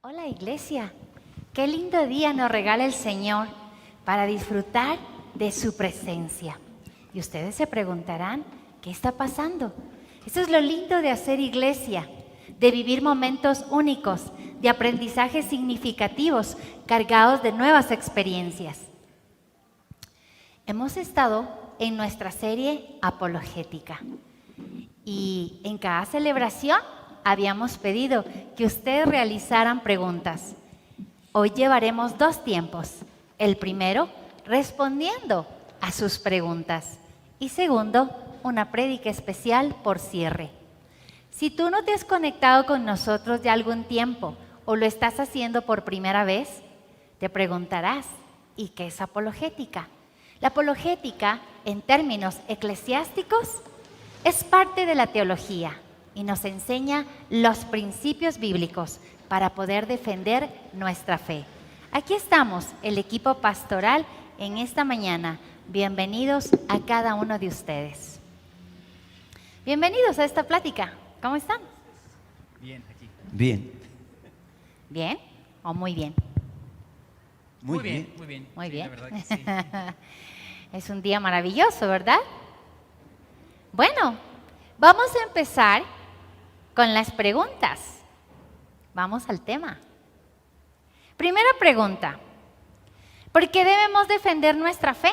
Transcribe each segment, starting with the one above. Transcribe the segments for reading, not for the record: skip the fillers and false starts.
Hola iglesia, qué lindo día nos regala el Señor para disfrutar de su presencia. Y ustedes se preguntarán, ¿qué está pasando? Eso es lo lindo de hacer iglesia, de vivir momentos únicos, de aprendizajes significativos, cargados de nuevas experiencias. Hemos estado en nuestra serie apologética y en cada celebración habíamos pedido que ustedes realizaran preguntas. Hoy llevaremos 2 tiempos. El primero, respondiendo a sus preguntas. Y segundo, una prédica especial por cierre. Si tú no te has conectado con nosotros ya algún tiempo o lo estás haciendo por primera vez, te preguntarás, ¿y qué es apologética? La apologética, en términos eclesiásticos, es parte de la teología y nos enseña los principios bíblicos para poder defender nuestra fe. Aquí estamos, el equipo pastoral, en esta mañana. Bienvenidos a cada uno de ustedes. Bienvenidos a esta plática. ¿Cómo están? Bien, aquí. Bien. ¿Bien o muy bien? Muy bien. Muy bien. Muy Sí, bien. la verdad que sí. Es un día maravilloso, ¿verdad? Bueno, vamos a empezar con las preguntas. Vamos al tema. Primera pregunta. ¿Por qué debemos defender nuestra fe?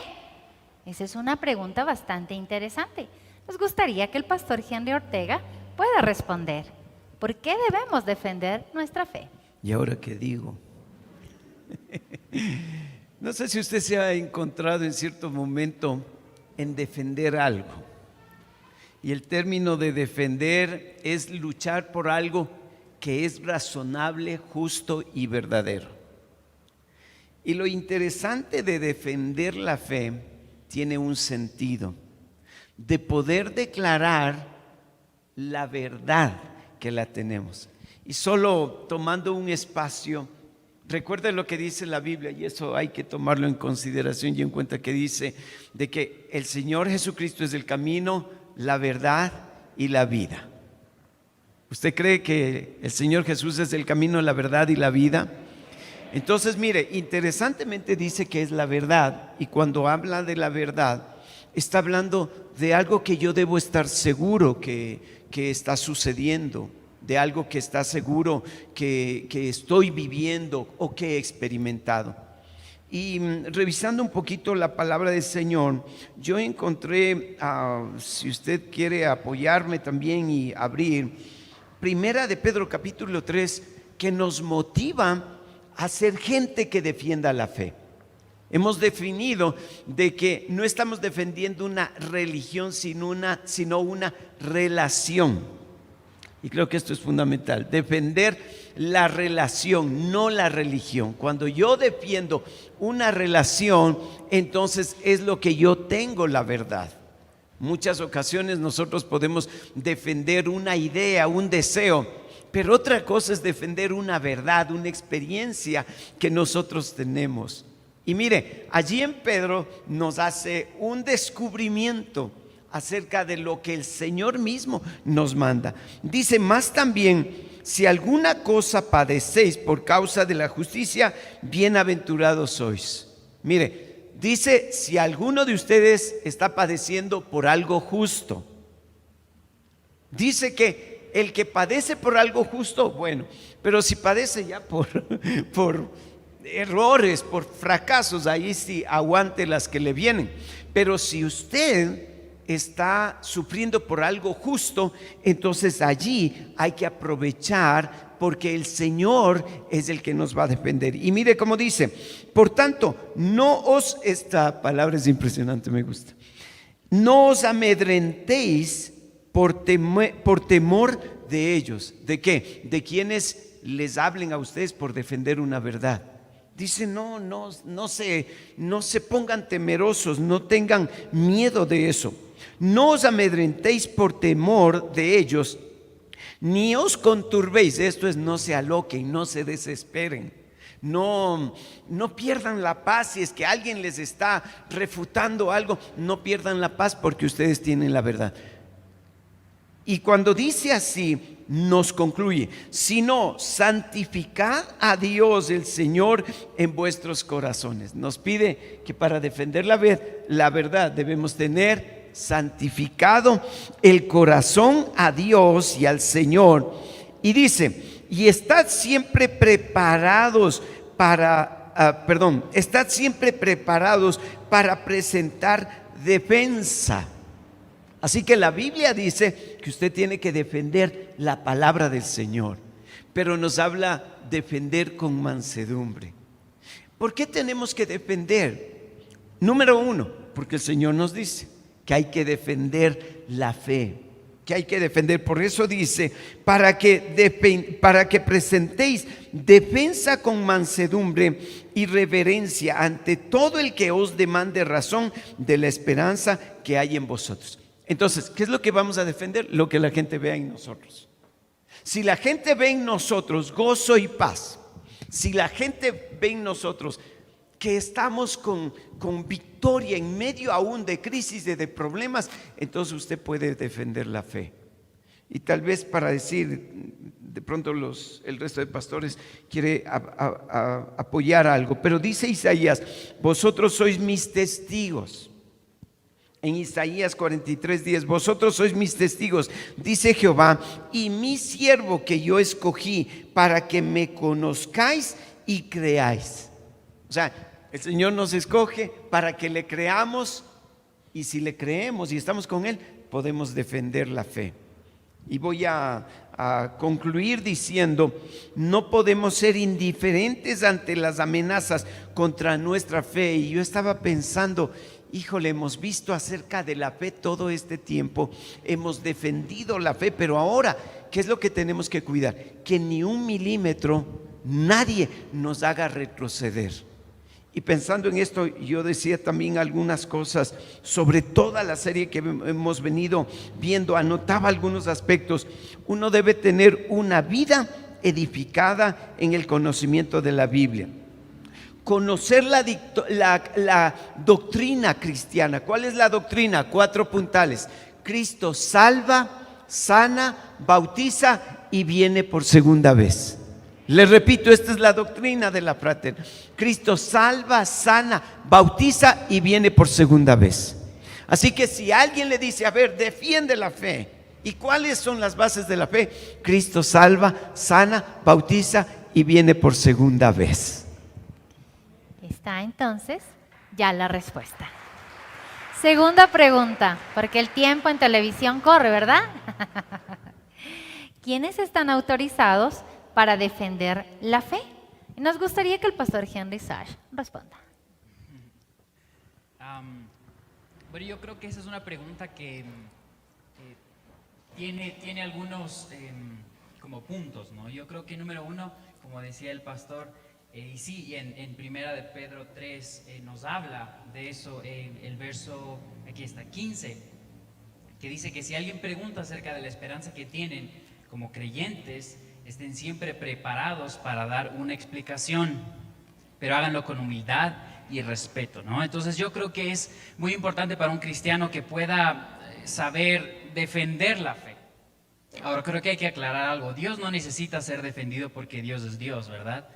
Esa es una pregunta bastante interesante. Nos gustaría que el pastor Henry Ortega pueda responder. ¿Por qué debemos defender nuestra fe? ¿Y ahora qué digo? No sé si usted se ha encontrado en cierto momento en defender algo. Y el término de defender es luchar por algo que es razonable, justo y verdadero. Y lo interesante de defender la fe tiene un sentido, de poder declarar la verdad que la tenemos. Y solo tomando un espacio, recuerda lo que dice la Biblia, y eso hay que tomarlo en consideración y en cuenta, que dice de que el Señor Jesucristo es el camino, la verdad y la vida. ¿Usted cree que el Señor Jesús es el camino, la verdad y la vida? Entonces, mire, interesantemente dice que es la verdad, y cuando habla de la verdad, está hablando de algo que yo debo estar seguro que está sucediendo, de algo que está seguro que estoy viviendo o que he experimentado. Y revisando un poquito la palabra del Señor, yo encontré, si usted quiere apoyarme también y abrir, Primera de Pedro capítulo 3, que nos motiva a ser gente que defienda la fe. Hemos definido de que no estamos defendiendo una religión, sino una relación. Y creo que esto es fundamental, defender la relación, no la religión. Cuando yo defiendo una relación, entonces es lo que yo tengo la verdad. Muchas ocasiones nosotros podemos defender una idea, un deseo, pero otra cosa es defender una verdad, una experiencia que nosotros tenemos. Y mire, allí en Pedro nos hace un descubrimiento acerca de lo que el Señor mismo nos manda. Dice, más también, si alguna cosa padecéis por causa de la justicia, bienaventurados sois. Mire, dice, si alguno de ustedes está padeciendo por algo justo. Dice que el que padece por algo justo, bueno, pero si padece ya por errores, por fracasos, ahí sí aguante las que le vienen. Pero si usted está sufriendo por algo justo, entonces allí hay que aprovechar, porque el Señor es el que nos va a defender. Y mire cómo dice, por tanto, esta palabra es impresionante, me gusta, no os amedrentéis por temor de ellos. ¿De qué? De quienes les hablen a ustedes por defender una verdad. Dice, no se pongan temerosos, no tengan miedo de eso. No os amedrentéis por temor de ellos, ni os conturbéis. Esto es, no se aloquen, no se desesperen, no pierdan la paz. Si es que alguien les está refutando algo, no pierdan la paz, porque ustedes tienen la verdad. Y cuando dice así, nos concluye, sino santificad a Dios el Señor en vuestros corazones. Nos pide que para defender la verdad debemos tener santificado el corazón a Dios y al Señor. Y dice, y estad siempre preparados estad siempre preparados para presentar defensa. Así que la Biblia dice que usted tiene que defender la palabra del Señor, pero nos habla defender con mansedumbre. ¿Por qué tenemos que defender? Número uno, porque el Señor nos dice que hay que defender la fe, que hay que defender. Por eso dice, para que presentéis defensa con mansedumbre y reverencia ante todo el que os demande razón de la esperanza que hay en vosotros. Entonces, ¿qué es lo que vamos a defender? Lo que la gente vea en nosotros. Si la gente ve en nosotros gozo y paz, si la gente ve en nosotros que estamos con victoria en medio aún de crisis, de problemas, entonces usted puede defender la fe. Y tal vez para decir, de pronto el resto de pastores quiere apoyar algo, pero dice Isaías, vosotros sois mis testigos. En Isaías 43:10, vosotros sois mis testigos, dice Jehová, y mi siervo que yo escogí para que me conozcáis y creáis. O sea, el Señor nos escoge para que le creamos, y si le creemos y estamos con Él, podemos defender la fe. Y voy a concluir diciendo, no podemos ser indiferentes ante las amenazas contra nuestra fe. Y yo estaba pensando, híjole, hemos visto acerca de la fe todo este tiempo, hemos defendido la fe, pero ahora, ¿qué es lo que tenemos que cuidar? Que ni un milímetro nadie nos haga retroceder. Y pensando en esto, yo decía también algunas cosas sobre toda la serie que hemos venido viendo, anotaba algunos aspectos. Uno debe tener una vida edificada en el conocimiento de la Biblia. Conocer la doctrina cristiana. ¿Cuál es la doctrina? 4 puntales. Cristo salva, sana, bautiza y viene por segunda vez. Les repito, esta es la doctrina de la fraternidad. Cristo salva, sana, bautiza y viene por segunda vez. Así que si alguien le dice, a ver, defiende la fe. ¿Y cuáles son las bases de la fe? Cristo salva, sana, bautiza y viene por segunda vez. Está entonces ya la respuesta. Segunda pregunta, porque el tiempo en televisión corre, ¿verdad? ¿Quiénes están autorizados para defender la fe? Y nos gustaría que el pastor Henry Sash responda. Bueno, yo creo que esa es una pregunta que tiene algunos como puntos, ¿no? Yo creo que número uno, como decía el pastor, y sí, en primera de Pedro 3 nos habla de eso, el verso, aquí está, 15, que dice que si alguien pregunta acerca de la esperanza que tienen como creyentes, estén siempre preparados para dar una explicación, pero háganlo con humildad y respeto, ¿no? Entonces yo creo que es muy importante para un cristiano que pueda saber defender la fe. Ahora creo que hay que aclarar algo. Dios no necesita ser defendido porque Dios es Dios, ¿verdad?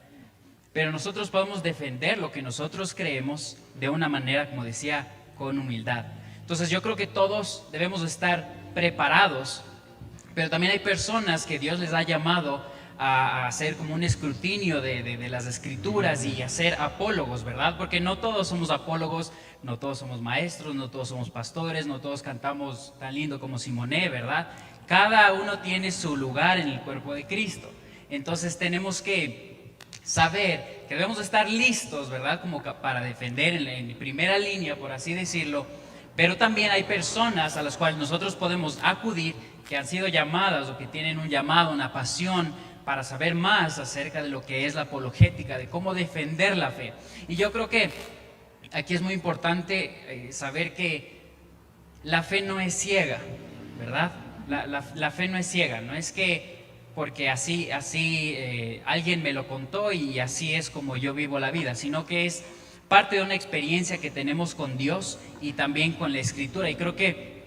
Pero nosotros podemos defender lo que nosotros creemos de una manera, como decía, con humildad. Entonces yo creo que todos debemos estar preparados, pero también hay personas que Dios les ha llamado a hacer como un escrutinio de las escrituras y a ser apólogos, ¿verdad? Porque no todos somos apólogos, no todos somos maestros, no todos somos pastores, no todos cantamos tan lindo como Simoné, ¿verdad? Cada uno tiene su lugar en el cuerpo de Cristo. Entonces tenemos que saber que debemos estar listos, ¿verdad? Como para defender en primera línea, por así decirlo. Pero también hay personas a las cuales nosotros podemos acudir que han sido llamadas o que tienen un llamado, una pasión para saber más acerca de lo que es la apologética, de cómo defender la fe. Y yo creo que aquí es muy importante saber que la fe no es ciega, ¿verdad? La fe no es ciega, no es que porque así alguien me lo contó y así es como yo vivo la vida, sino que es parte de una experiencia que tenemos con Dios y también con la Escritura. Y creo que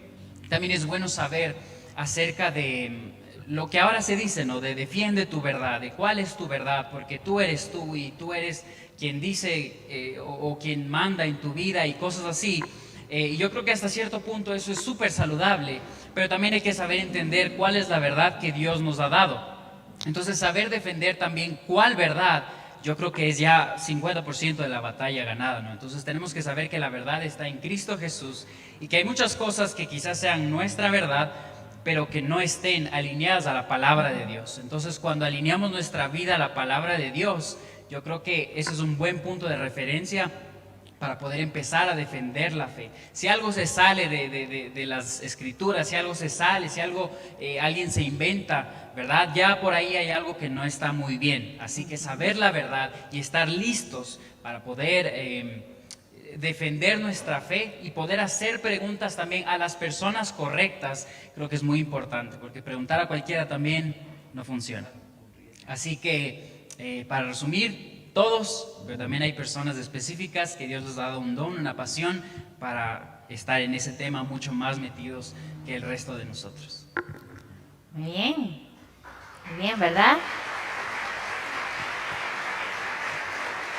también es bueno saber acerca de lo que ahora se dice, ¿no? De defiende tu verdad, de cuál es tu verdad, porque tú eres tú y tú eres quien dice o quien manda en tu vida y cosas así. Y yo creo que hasta cierto punto eso es súper saludable, pero también hay que saber entender cuál es la verdad que Dios nos ha dado. Entonces, saber defender también cuál verdad, yo creo que es ya 50% de la batalla ganada, ¿no? Entonces, tenemos que saber que la verdad está en Cristo Jesús y que hay muchas cosas que quizás sean nuestra verdad, pero que no estén alineadas a la palabra de Dios. Entonces, cuando alineamos nuestra vida a la palabra de Dios, yo creo que ese es un buen punto de referencia para poder empezar a defender la fe. Si algo se sale de las escrituras, si algo se sale, si algo alguien se inventa, ¿verdad? Ya por ahí hay algo que no está muy bien. Así que saber la verdad y estar listos para poder defender nuestra fe y poder hacer preguntas también a las personas correctas, creo que es muy importante, porque preguntar a cualquiera también no funciona. Así que, para resumir, todos, pero también hay personas específicas que Dios les ha dado un don, una pasión para estar en ese tema mucho más metidos que el resto de nosotros. Muy bien, ¿verdad?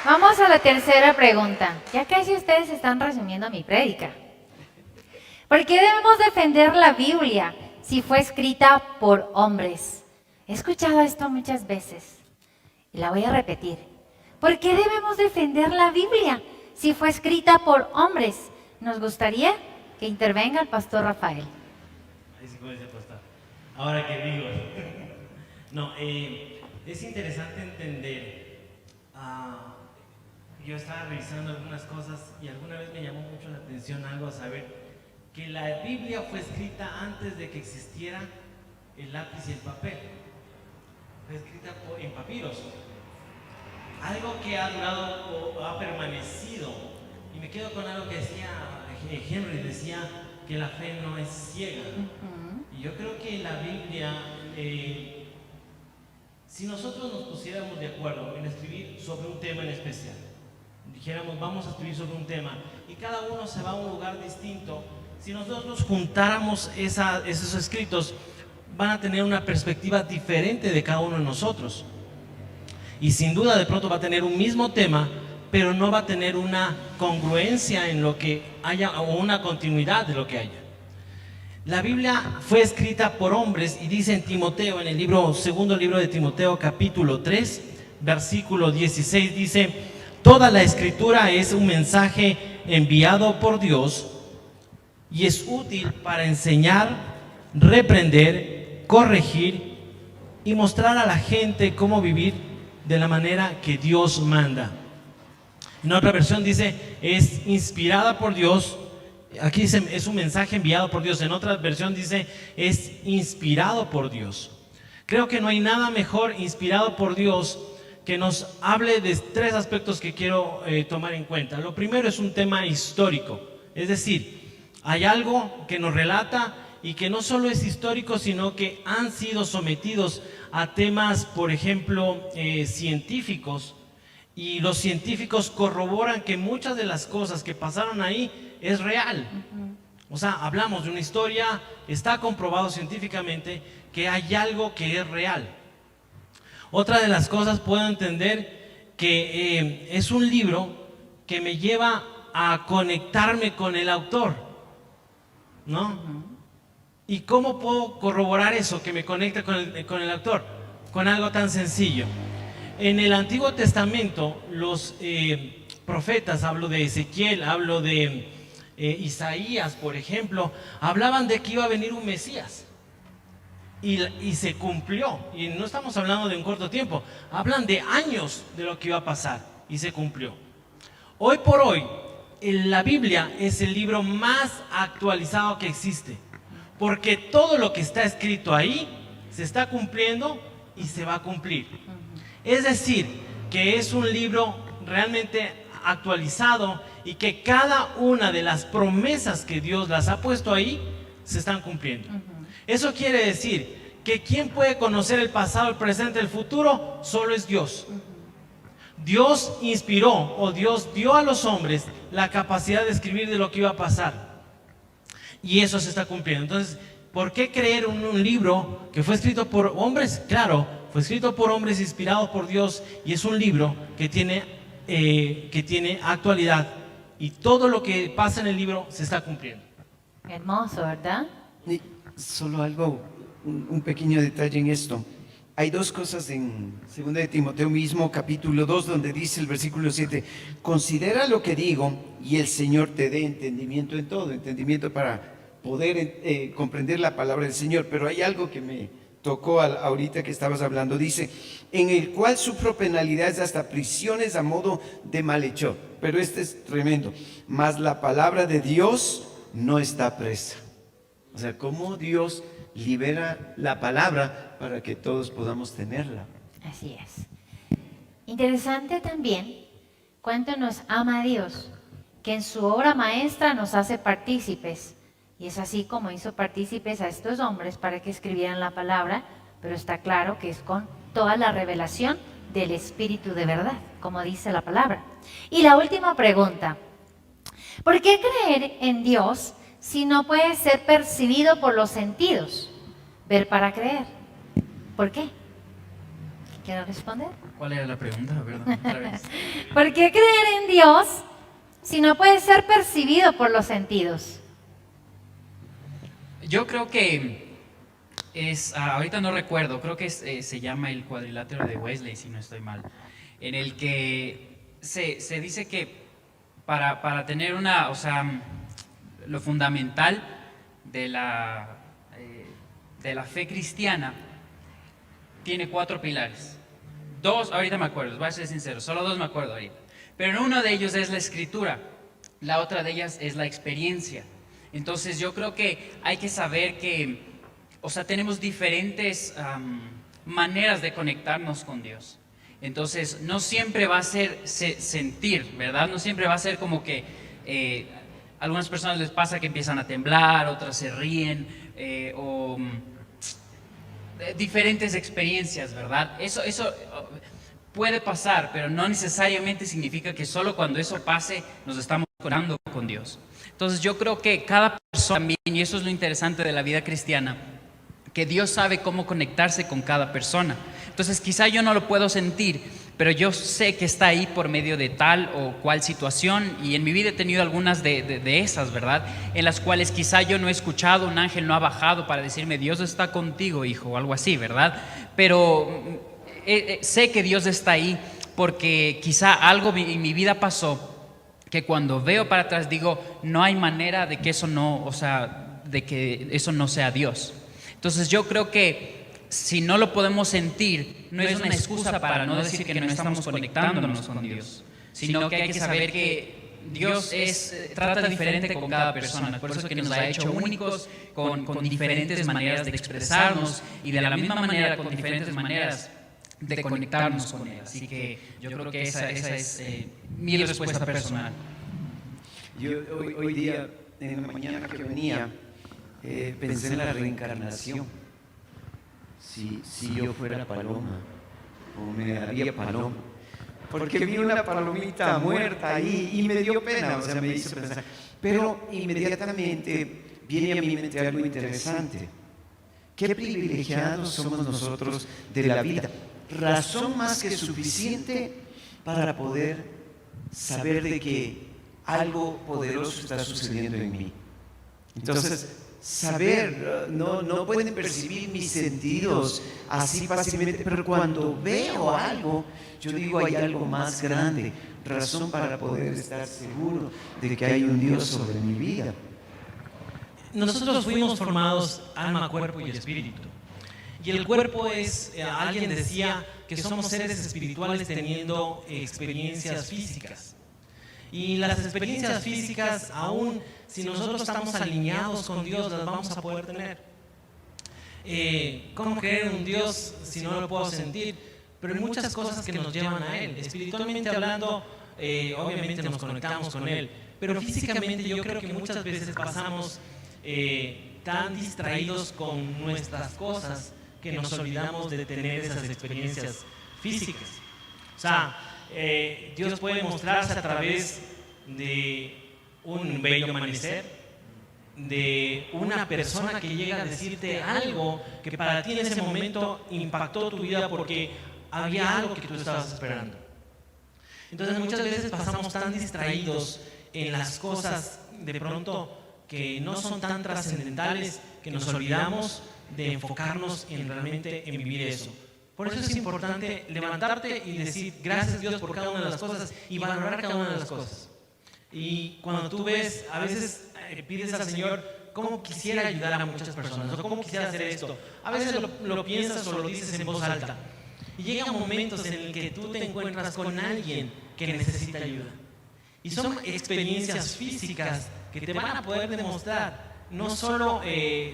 Vamos a la tercera pregunta. Ya casi ustedes están resumiendo mi prédica. ¿Por qué debemos defender la Biblia si fue escrita por hombres? He escuchado esto muchas veces y la voy a repetir. ¿Por qué debemos defender la Biblia si fue escrita por hombres? Nos gustaría que intervenga el pastor Rafael. Ahí sí puede ser pastor. Ahora que digo. No, es interesante entender. Yo estaba revisando algunas cosas y alguna vez me llamó mucho la atención algo a saber que la Biblia fue escrita antes de que existiera el lápiz y el papel. Fue escrita en papiros. Algo que ha durado o ha permanecido. Y me quedo con algo que decía Henry, decía que la fe no es ciega. Y yo creo que la Biblia, si nosotros nos pusiéramos de acuerdo en escribir sobre un tema en especial, dijéramos vamos a escribir sobre un tema y cada uno se va a un lugar distinto, si nosotros juntáramos esos escritos, van a tener una perspectiva diferente de cada uno de nosotros. Y sin duda de pronto va a tener un mismo tema, pero no va a tener una congruencia en lo que haya o una continuidad de lo que haya. La Biblia fue escrita por hombres y dice en Timoteo, en el segundo libro de Timoteo, capítulo 3, versículo 16, dice: toda la escritura es un mensaje enviado por Dios y es útil para enseñar, reprender, corregir y mostrar a la gente cómo vivir de la manera que Dios manda. En otra versión dice, es inspirada por Dios. Aquí dice, es un mensaje enviado por Dios. En otra versión dice, es inspirado por Dios. Creo que no hay nada mejor inspirado por Dios que nos hable de tres aspectos que quiero tomar en cuenta. Lo primero es un tema histórico. Es decir, hay algo que nos relata y que no solo es histórico, sino que han sido sometidos a temas, por ejemplo, científicos, y los científicos corroboran que muchas de las cosas que pasaron ahí es real. O sea, hablamos de una historia, está comprobado científicamente que hay algo que es real. Otra de las cosas, puedo entender que es un libro que me lleva a conectarme con el autor, ¿no? ¿Y cómo puedo corroborar eso, que me conecte con el autor? Con algo tan sencillo. En el Antiguo Testamento, los profetas, hablo de Ezequiel, hablo de Isaías, por ejemplo, hablaban de que iba a venir un Mesías. Y se cumplió. Y no estamos hablando de un corto tiempo, hablan de años de lo que iba a pasar. Y se cumplió. Hoy por hoy, la Biblia es el libro más actualizado que existe. Porque todo lo que está escrito ahí se está cumpliendo y se va a cumplir. Es decir, que es un libro realmente actualizado y que cada una de las promesas que Dios las ha puesto ahí se están cumpliendo. Eso quiere decir que ¿quién puede conocer el pasado, el presente, el futuro? Solo es Dios. Dios inspiró o Dios dio a los hombres la capacidad de escribir de lo que iba a pasar. Y eso se está cumpliendo. Entonces, ¿Por qué creer en un libro que fue escrito por hombres? Claro, fue escrito por hombres, inspirado por Dios, y es un libro que tiene actualidad, y todo lo que pasa en el libro se está cumpliendo. Hermoso, ¿verdad? Y solo algo, un pequeño detalle en esto. Hay dos cosas en 2 de Timoteo mismo, capítulo 2, donde dice el versículo 7, considera lo que digo y el Señor te dé entendimiento en todo, entendimiento para poder comprender la palabra del Señor. Pero hay algo que me tocó ahorita que estabas hablando, dice, en el cual sufro penalidades hasta prisiones a modo de malhechor. Pero este es tremendo. Mas la palabra de Dios no está presa. O sea, cómo Dios libera la palabra para que todos podamos tenerla. Así es. Interesante también cuánto nos ama Dios, que en su obra maestra nos hace partícipes. Y es así como hizo partícipes a estos hombres para que escribieran la palabra, pero está claro que es con toda la revelación del Espíritu de verdad, como dice la palabra. Y la última pregunta, ¿por qué creer en Dios si no puede ser percibido por los sentidos? Ver para creer. ¿Por qué? ¿Quiero responder? ¿Cuál era la pregunta? Perdón, otra vez. ¿Por qué creer en Dios si no puede ser percibido por los sentidos? Yo creo que ahorita no recuerdo, creo que se llama el cuadrilátero de Wesley, si no estoy mal, en el que se dice que para tener o sea, lo fundamental de la fe cristiana tiene 4 pilares. 2, ahorita me acuerdo, voy a ser sincero, solo 2 me acuerdo ahorita. Pero uno de ellos es la escritura, la otra de ellas es la experiencia. Entonces yo creo que hay que saber que, o sea, tenemos diferentes maneras de conectarnos con Dios. Entonces no siempre va a ser sentir, ¿verdad? No siempre va a ser como que a algunas personas les pasa que empiezan a temblar, otras se ríen, diferentes experiencias, ¿verdad? Eso puede pasar, pero no necesariamente significa que solo cuando eso pase nos estamos conectando con Dios. Entonces yo creo que cada persona también, y eso es lo interesante de la vida cristiana, que Dios sabe cómo conectarse con cada persona. Entonces quizá yo no lo puedo sentir, pero yo sé que está ahí por medio de tal o cual situación, y en mi vida he tenido algunas de esas, ¿verdad? En las cuales quizá yo no he escuchado, un ángel no ha bajado para decirme, Dios está contigo, hijo, o algo así, ¿verdad? Pero sé que Dios está ahí porque quizá algo en mi vida pasó que cuando veo para atrás digo, no hay manera de que eso no, o sea, de que eso no sea Dios. Entonces yo creo que si no lo podemos sentir, no es una excusa para no decir que no estamos conectándonos con Dios, sino que hay que saber que Dios trata diferente con cada persona, por eso que nos ha hecho únicos, con diferentes maneras de expresarnos y de la misma manera con diferentes maneras de conectarnos con Él. Así que yo creo que esa es mi respuesta personal. Yo hoy día, en la mañana que venía, pensé en la reencarnación. Si yo fuera paloma, o me haría paloma. Porque vi una palomita muerta ahí y me dio pena, o sea, me hizo pensar. Pero inmediatamente viene a mi mente algo interesante. Qué privilegiados somos nosotros de la vida. Razón más que suficiente para poder saber de que algo poderoso está sucediendo en mí. Entonces, saber, no pueden percibir mis sentidos así fácilmente, pero cuando veo algo, yo digo hay algo más grande, razón para poder estar seguro de que hay un Dios sobre mi vida. Nosotros fuimos formados alma, cuerpo y espíritu. Y el cuerpo es, alguien decía que somos seres espirituales teniendo experiencias físicas. Y las experiencias físicas, aún si nosotros estamos alineados con Dios, las vamos a poder tener. ¿Cómo creer en un Dios si no lo puedo sentir? Pero hay muchas cosas que nos llevan a Él. Espiritualmente hablando, obviamente nos conectamos con Él. Pero físicamente yo creo que muchas veces pasamos tan distraídos con nuestras cosas que nos olvidamos de tener esas experiencias físicas. O sea, Dios puede mostrarse a través de un bello amanecer, de una persona que llega a decirte algo que para ti en ese momento impactó tu vida porque había algo que tú estabas esperando. Entonces muchas veces pasamos tan distraídos en las cosas de pronto que no son tan trascendentales que nos olvidamos de enfocarnos en realmente en vivir eso. Por eso es importante levantarte y decir gracias Dios por cada una de las cosas y valorar cada una de las cosas. Y cuando tú ves, a veces pides al Señor cómo quisiera ayudar a muchas personas o cómo quisiera hacer esto. A veces lo piensas o lo dices en voz alta. Y llegan momentos en el que tú te encuentras con alguien que necesita ayuda. Y son experiencias físicas que te van a poder demostrar no solo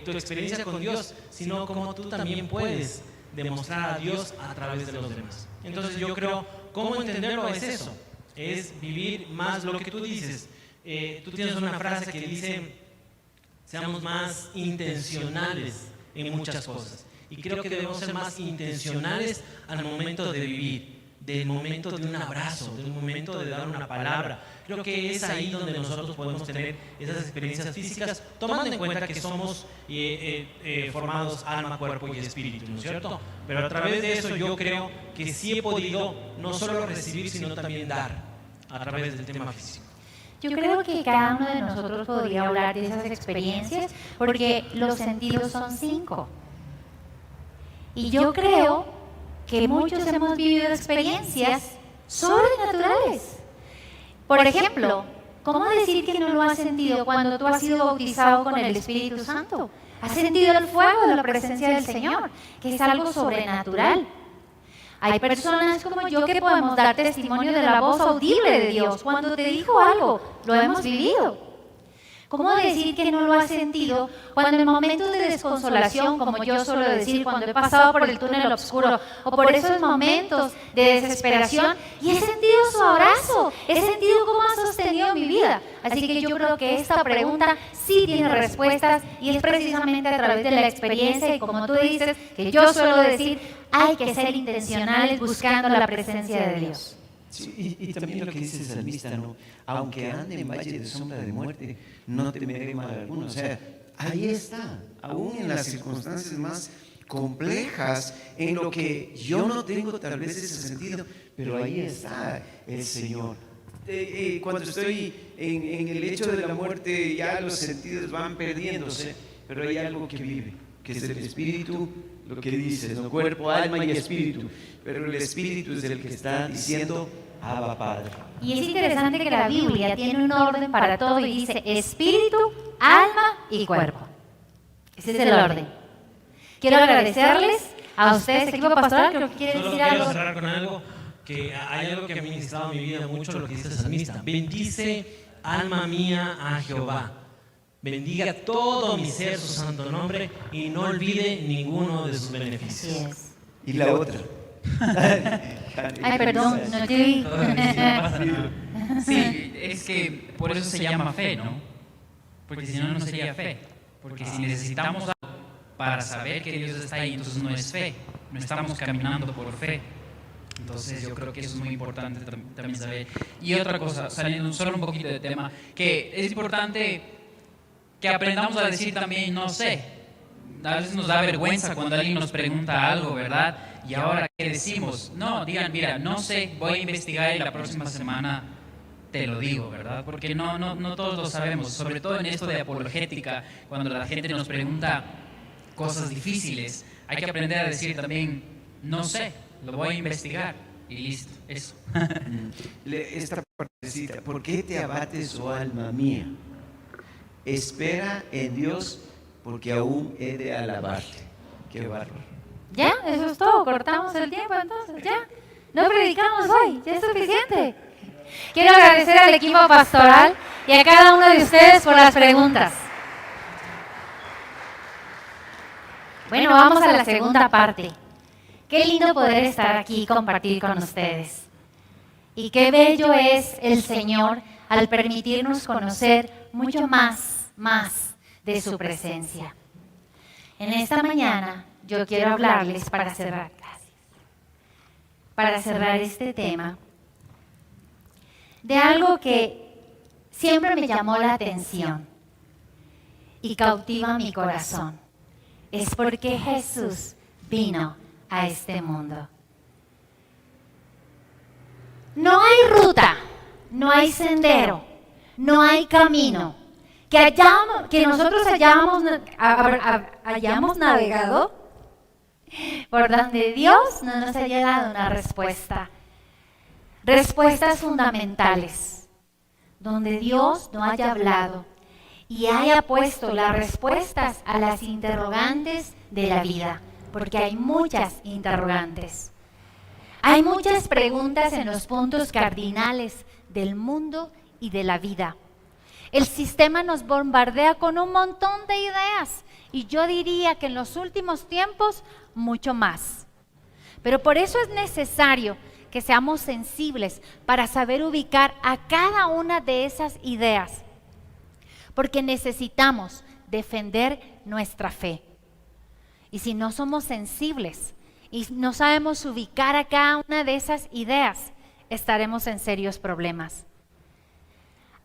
tu experiencia con Dios, sino cómo tú también puedes demostrar a Dios a través de los demás. Entonces yo creo, ¿cómo entenderlo? Es eso, es vivir más lo que tú dices. Tú tienes una frase que dice, seamos más intencionales en muchas cosas. Y creo que debemos ser más intencionales al momento de vivir, del momento de un abrazo, del momento de dar una palabra. Creo que es ahí donde nosotros podemos tener esas experiencias físicas, tomando en cuenta que somos formados alma, cuerpo y espíritu, ¿no es cierto? Pero a través de eso yo creo que sí he podido no solo recibir, sino también dar a través del tema físico. Yo creo que cada uno de nosotros podría hablar de esas experiencias porque los sentidos son 5. Y yo creo que muchos hemos vivido experiencias sobrenaturales. Por ejemplo, ¿cómo decir que no lo has sentido cuando tú has sido bautizado con el Espíritu Santo? Has sentido el fuego de la presencia del Señor, que es algo sobrenatural. Hay personas como yo que podemos dar testimonio de la voz audible de Dios cuando te dijo algo, lo hemos vivido. ¿Cómo decir que no lo has sentido cuando en momentos de desconsolación, como yo suelo decir, cuando he pasado por el túnel oscuro o por esos momentos de desesperación y he sentido su abrazo, he sentido cómo ha sostenido mi vida? Así que yo creo que esta pregunta sí tiene respuestas y es precisamente a través de la experiencia y como tú dices, que yo suelo decir, hay que ser intencionales buscando la presencia de Dios. Sí, y también lo que dice el salmista, ¿no? Aunque ande en valle de sombra de muerte, no temeré mal alguno. O sea, ahí está, aún en las circunstancias más complejas, en lo que yo no tengo tal vez ese sentido, pero ahí está el Señor. Cuando estoy en el hecho de la muerte, ya los sentidos van perdiéndose, pero hay algo que vive, que es el Espíritu, lo que dices, ¿no? Cuerpo, alma y espíritu, pero el Espíritu es el que está diciendo Abba Padre. Y es interesante que la Biblia tiene un orden para todo y dice espíritu, alma y cuerpo. Ese es el orden. Quiero agradecerles a ustedes, equipo pastoral, creo que quieren Solo decir quiero algo. cerrar con algo, que hay algo que ha ministrado en mi vida mucho, lo que dice el salmista. Bendice, alma mía, a Jehová. Bendiga todo mi ser su santo nombre y no olvide ninguno de sus beneficios. Así es. Y la otra. Ay, perdón, no te vi. No pasa nada. Sí, es que por eso se llama fe, ¿no? Porque si no, no sería fe. Porque si necesitamos algo para saber que Dios está ahí, entonces no es fe. No estamos caminando por fe. Entonces yo creo que eso es muy importante también saber. Y otra cosa, saliendo solo un poquito de tema, que es importante que aprendamos a decir también no sé. A veces nos da vergüenza cuando alguien nos pregunta algo, ¿verdad? Y ahora, ¿qué decimos? No, digan, mira, no sé, voy a investigar y la próxima semana te lo digo, ¿verdad? Porque no todos lo sabemos, sobre todo en esto de apologética, cuando la gente nos pregunta cosas difíciles, hay que aprender a decir también, no sé, lo voy a investigar y listo, eso. Esta partecita, ¿por qué te abates, oh alma mía? Espera en Dios, porque aún he de alabarte. Qué bárbaro. Ya, eso es todo, cortamos el tiempo entonces, ya. No predicamos hoy, ya es suficiente. Quiero agradecer al equipo pastoral y a cada uno de ustedes por las preguntas. Bueno, vamos a la segunda parte. Qué lindo poder estar aquí y compartir con ustedes. Y qué bello es el Señor al permitirnos conocer mucho más de su presencia. En esta mañana yo quiero hablarles para cerrar, para cerrar este tema, de algo que siempre me llamó la atención. y cautiva mi corazón. Es porque Jesús vino a este mundo. No hay ruta, no hay sendero, no hay camino que nosotros hayamos navegado por donde Dios no nos haya dado una respuesta. Respuestas fundamentales, donde Dios no haya hablado y haya puesto las respuestas a las interrogantes de la vida, porque hay muchas interrogantes. Hay muchas preguntas en los puntos cardinales del mundo y de la vida. El sistema nos bombardea con un montón de ideas y yo diría que en los últimos tiempos mucho más. Pero por eso es necesario que seamos sensibles para saber ubicar a cada una de esas ideas, porque necesitamos defender nuestra fe. Y si no somos sensibles y no sabemos ubicar a cada una de esas ideas, estaremos en serios problemas.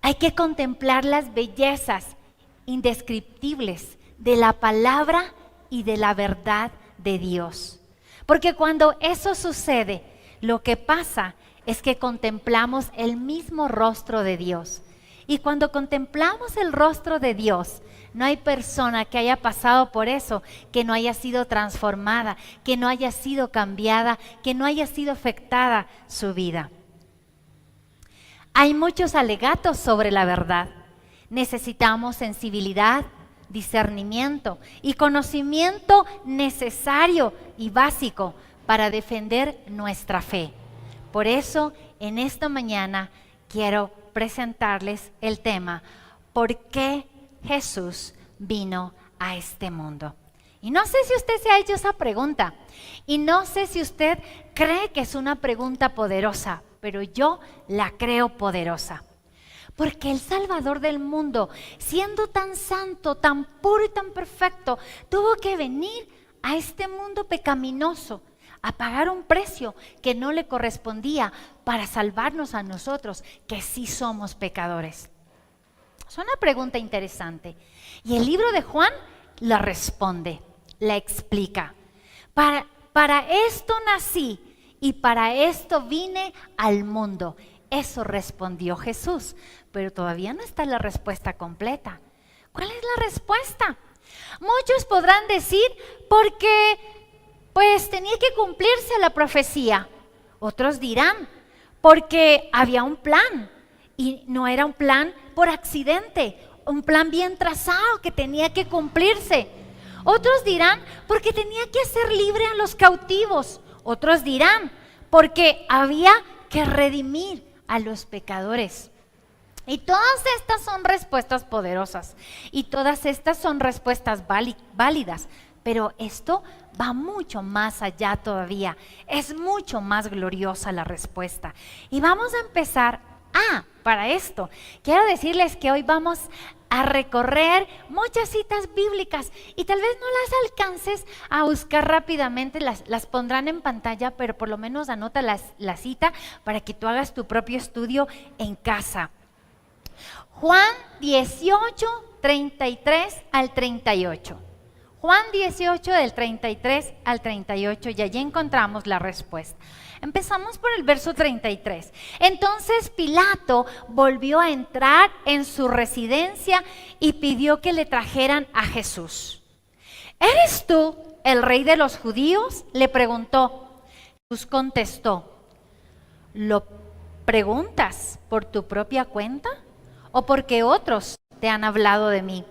Hay que contemplar las bellezas indescriptibles de la palabra y de la verdad de Dios. Porque cuando eso sucede, lo que pasa es que contemplamos el mismo rostro de Dios. Y cuando contemplamos el rostro de Dios, no hay persona que haya pasado por eso, que no haya sido transformada, que no haya sido cambiada, que no haya sido afectada su vida. Hay muchos alegatos sobre la verdad. Necesitamos sensibilidad, discernimiento y conocimiento necesario y básico para defender nuestra fe. Por eso, en esta mañana quiero presentarles el tema, ¿por qué Jesús vino a este mundo? Y no sé si usted se ha hecho esa pregunta, y no sé si usted cree que es una pregunta poderosa, pero yo la creo poderosa. Porque el Salvador del mundo, siendo tan santo, tan puro y tan perfecto, tuvo que venir a este mundo pecaminoso a pagar un precio que no le correspondía para salvarnos a nosotros, que sí somos pecadores. Es una pregunta interesante. Y el libro de Juan la responde, la explica. Para esto nací y para esto vine al mundo. Eso respondió Jesús, pero todavía no está la respuesta completa. ¿Cuál es la respuesta? Muchos podrán decir, porque pues tenía que cumplirse la profecía. Otros dirán, porque había un plan y no era un plan por accidente, un plan bien trazado que tenía que cumplirse. Otros dirán, porque tenía que hacer libre a los cautivos. Otros dirán, porque había que redimir a los pecadores. Y todas estas son respuestas poderosas y todas estas son respuestas válidas, pero esto va mucho más allá todavía, es mucho más gloriosa la respuesta. Y vamos a empezar, para esto, quiero decirles que hoy vamos a recorrer muchas citas bíblicas y tal vez no las alcances a buscar rápidamente, las pondrán en pantalla, pero por lo menos anota la cita para que tú hagas tu propio estudio en casa. Juan 18, 33 al 38. Juan 18 del 33 al 38 y allí encontramos la respuesta. Empezamos por el verso 33. Entonces Pilato volvió a entrar en su residencia y pidió que le trajeran a Jesús. ¿Eres tú el rey de los judíos?, le preguntó. Jesús contestó, ¿lo preguntas por tu propia cuenta o porque otros te han hablado de mí?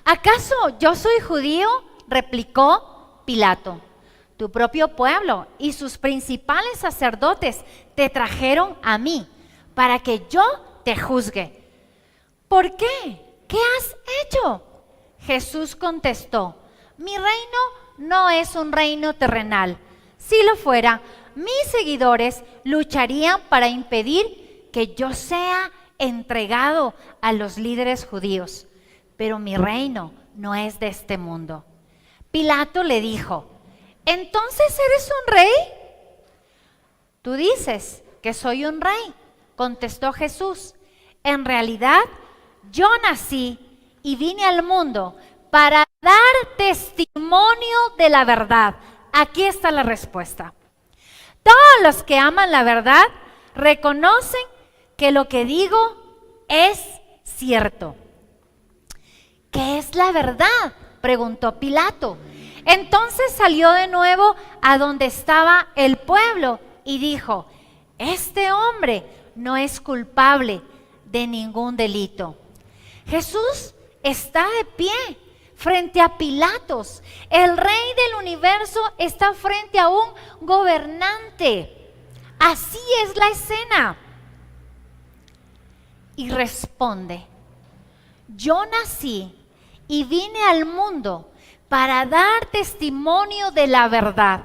¿Acaso yo soy judío?, replicó Pilato. Tu propio pueblo y sus principales sacerdotes te trajeron a mí para que yo te juzgue. ¿Por qué? ¿Qué has hecho? Jesús contestó, mi reino no es un reino terrenal. Si lo fuera, mis seguidores lucharían para impedir que yo sea entregado a los líderes judíos. Pero mi reino no es de este mundo. Pilato le dijo, ¿entonces eres un rey? Tú dices que soy un rey, contestó Jesús. En realidad, yo nací y vine al mundo para dar testimonio de la verdad. Aquí está la respuesta. Todos los que aman la verdad reconocen que lo que digo es cierto. ¿Qué es la verdad?, preguntó Pilato. Entonces salió de nuevo a donde estaba el pueblo y dijo: este hombre no es culpable de ningún delito. Jesús está de pie frente a Pilatos. El rey del universo está frente a un gobernante. Así es la escena. Y responde: yo nací y vine al mundo para dar testimonio de la verdad.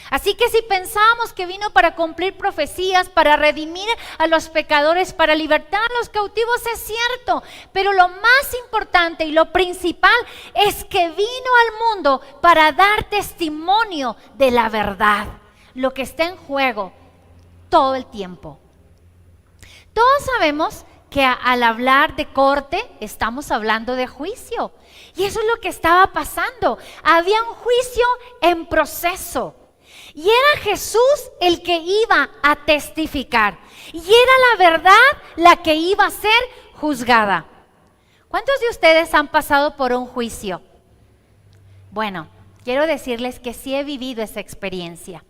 Así que si pensábamos que vino para cumplir profecías, para redimir a los pecadores, para libertar a los cautivos, es cierto. Pero lo más importante y lo principal es que vino al mundo para dar testimonio de la verdad. Lo que está en juego todo el tiempo. Todos sabemos que al hablar de corte estamos hablando de juicio. Y eso es lo que estaba pasando. Había un juicio en proceso. Y era Jesús el que iba a testificar. Y era la verdad la que iba a ser juzgada. ¿Cuántos de ustedes han pasado por un juicio? Bueno, quiero decirles que sí he vivido esa experiencia.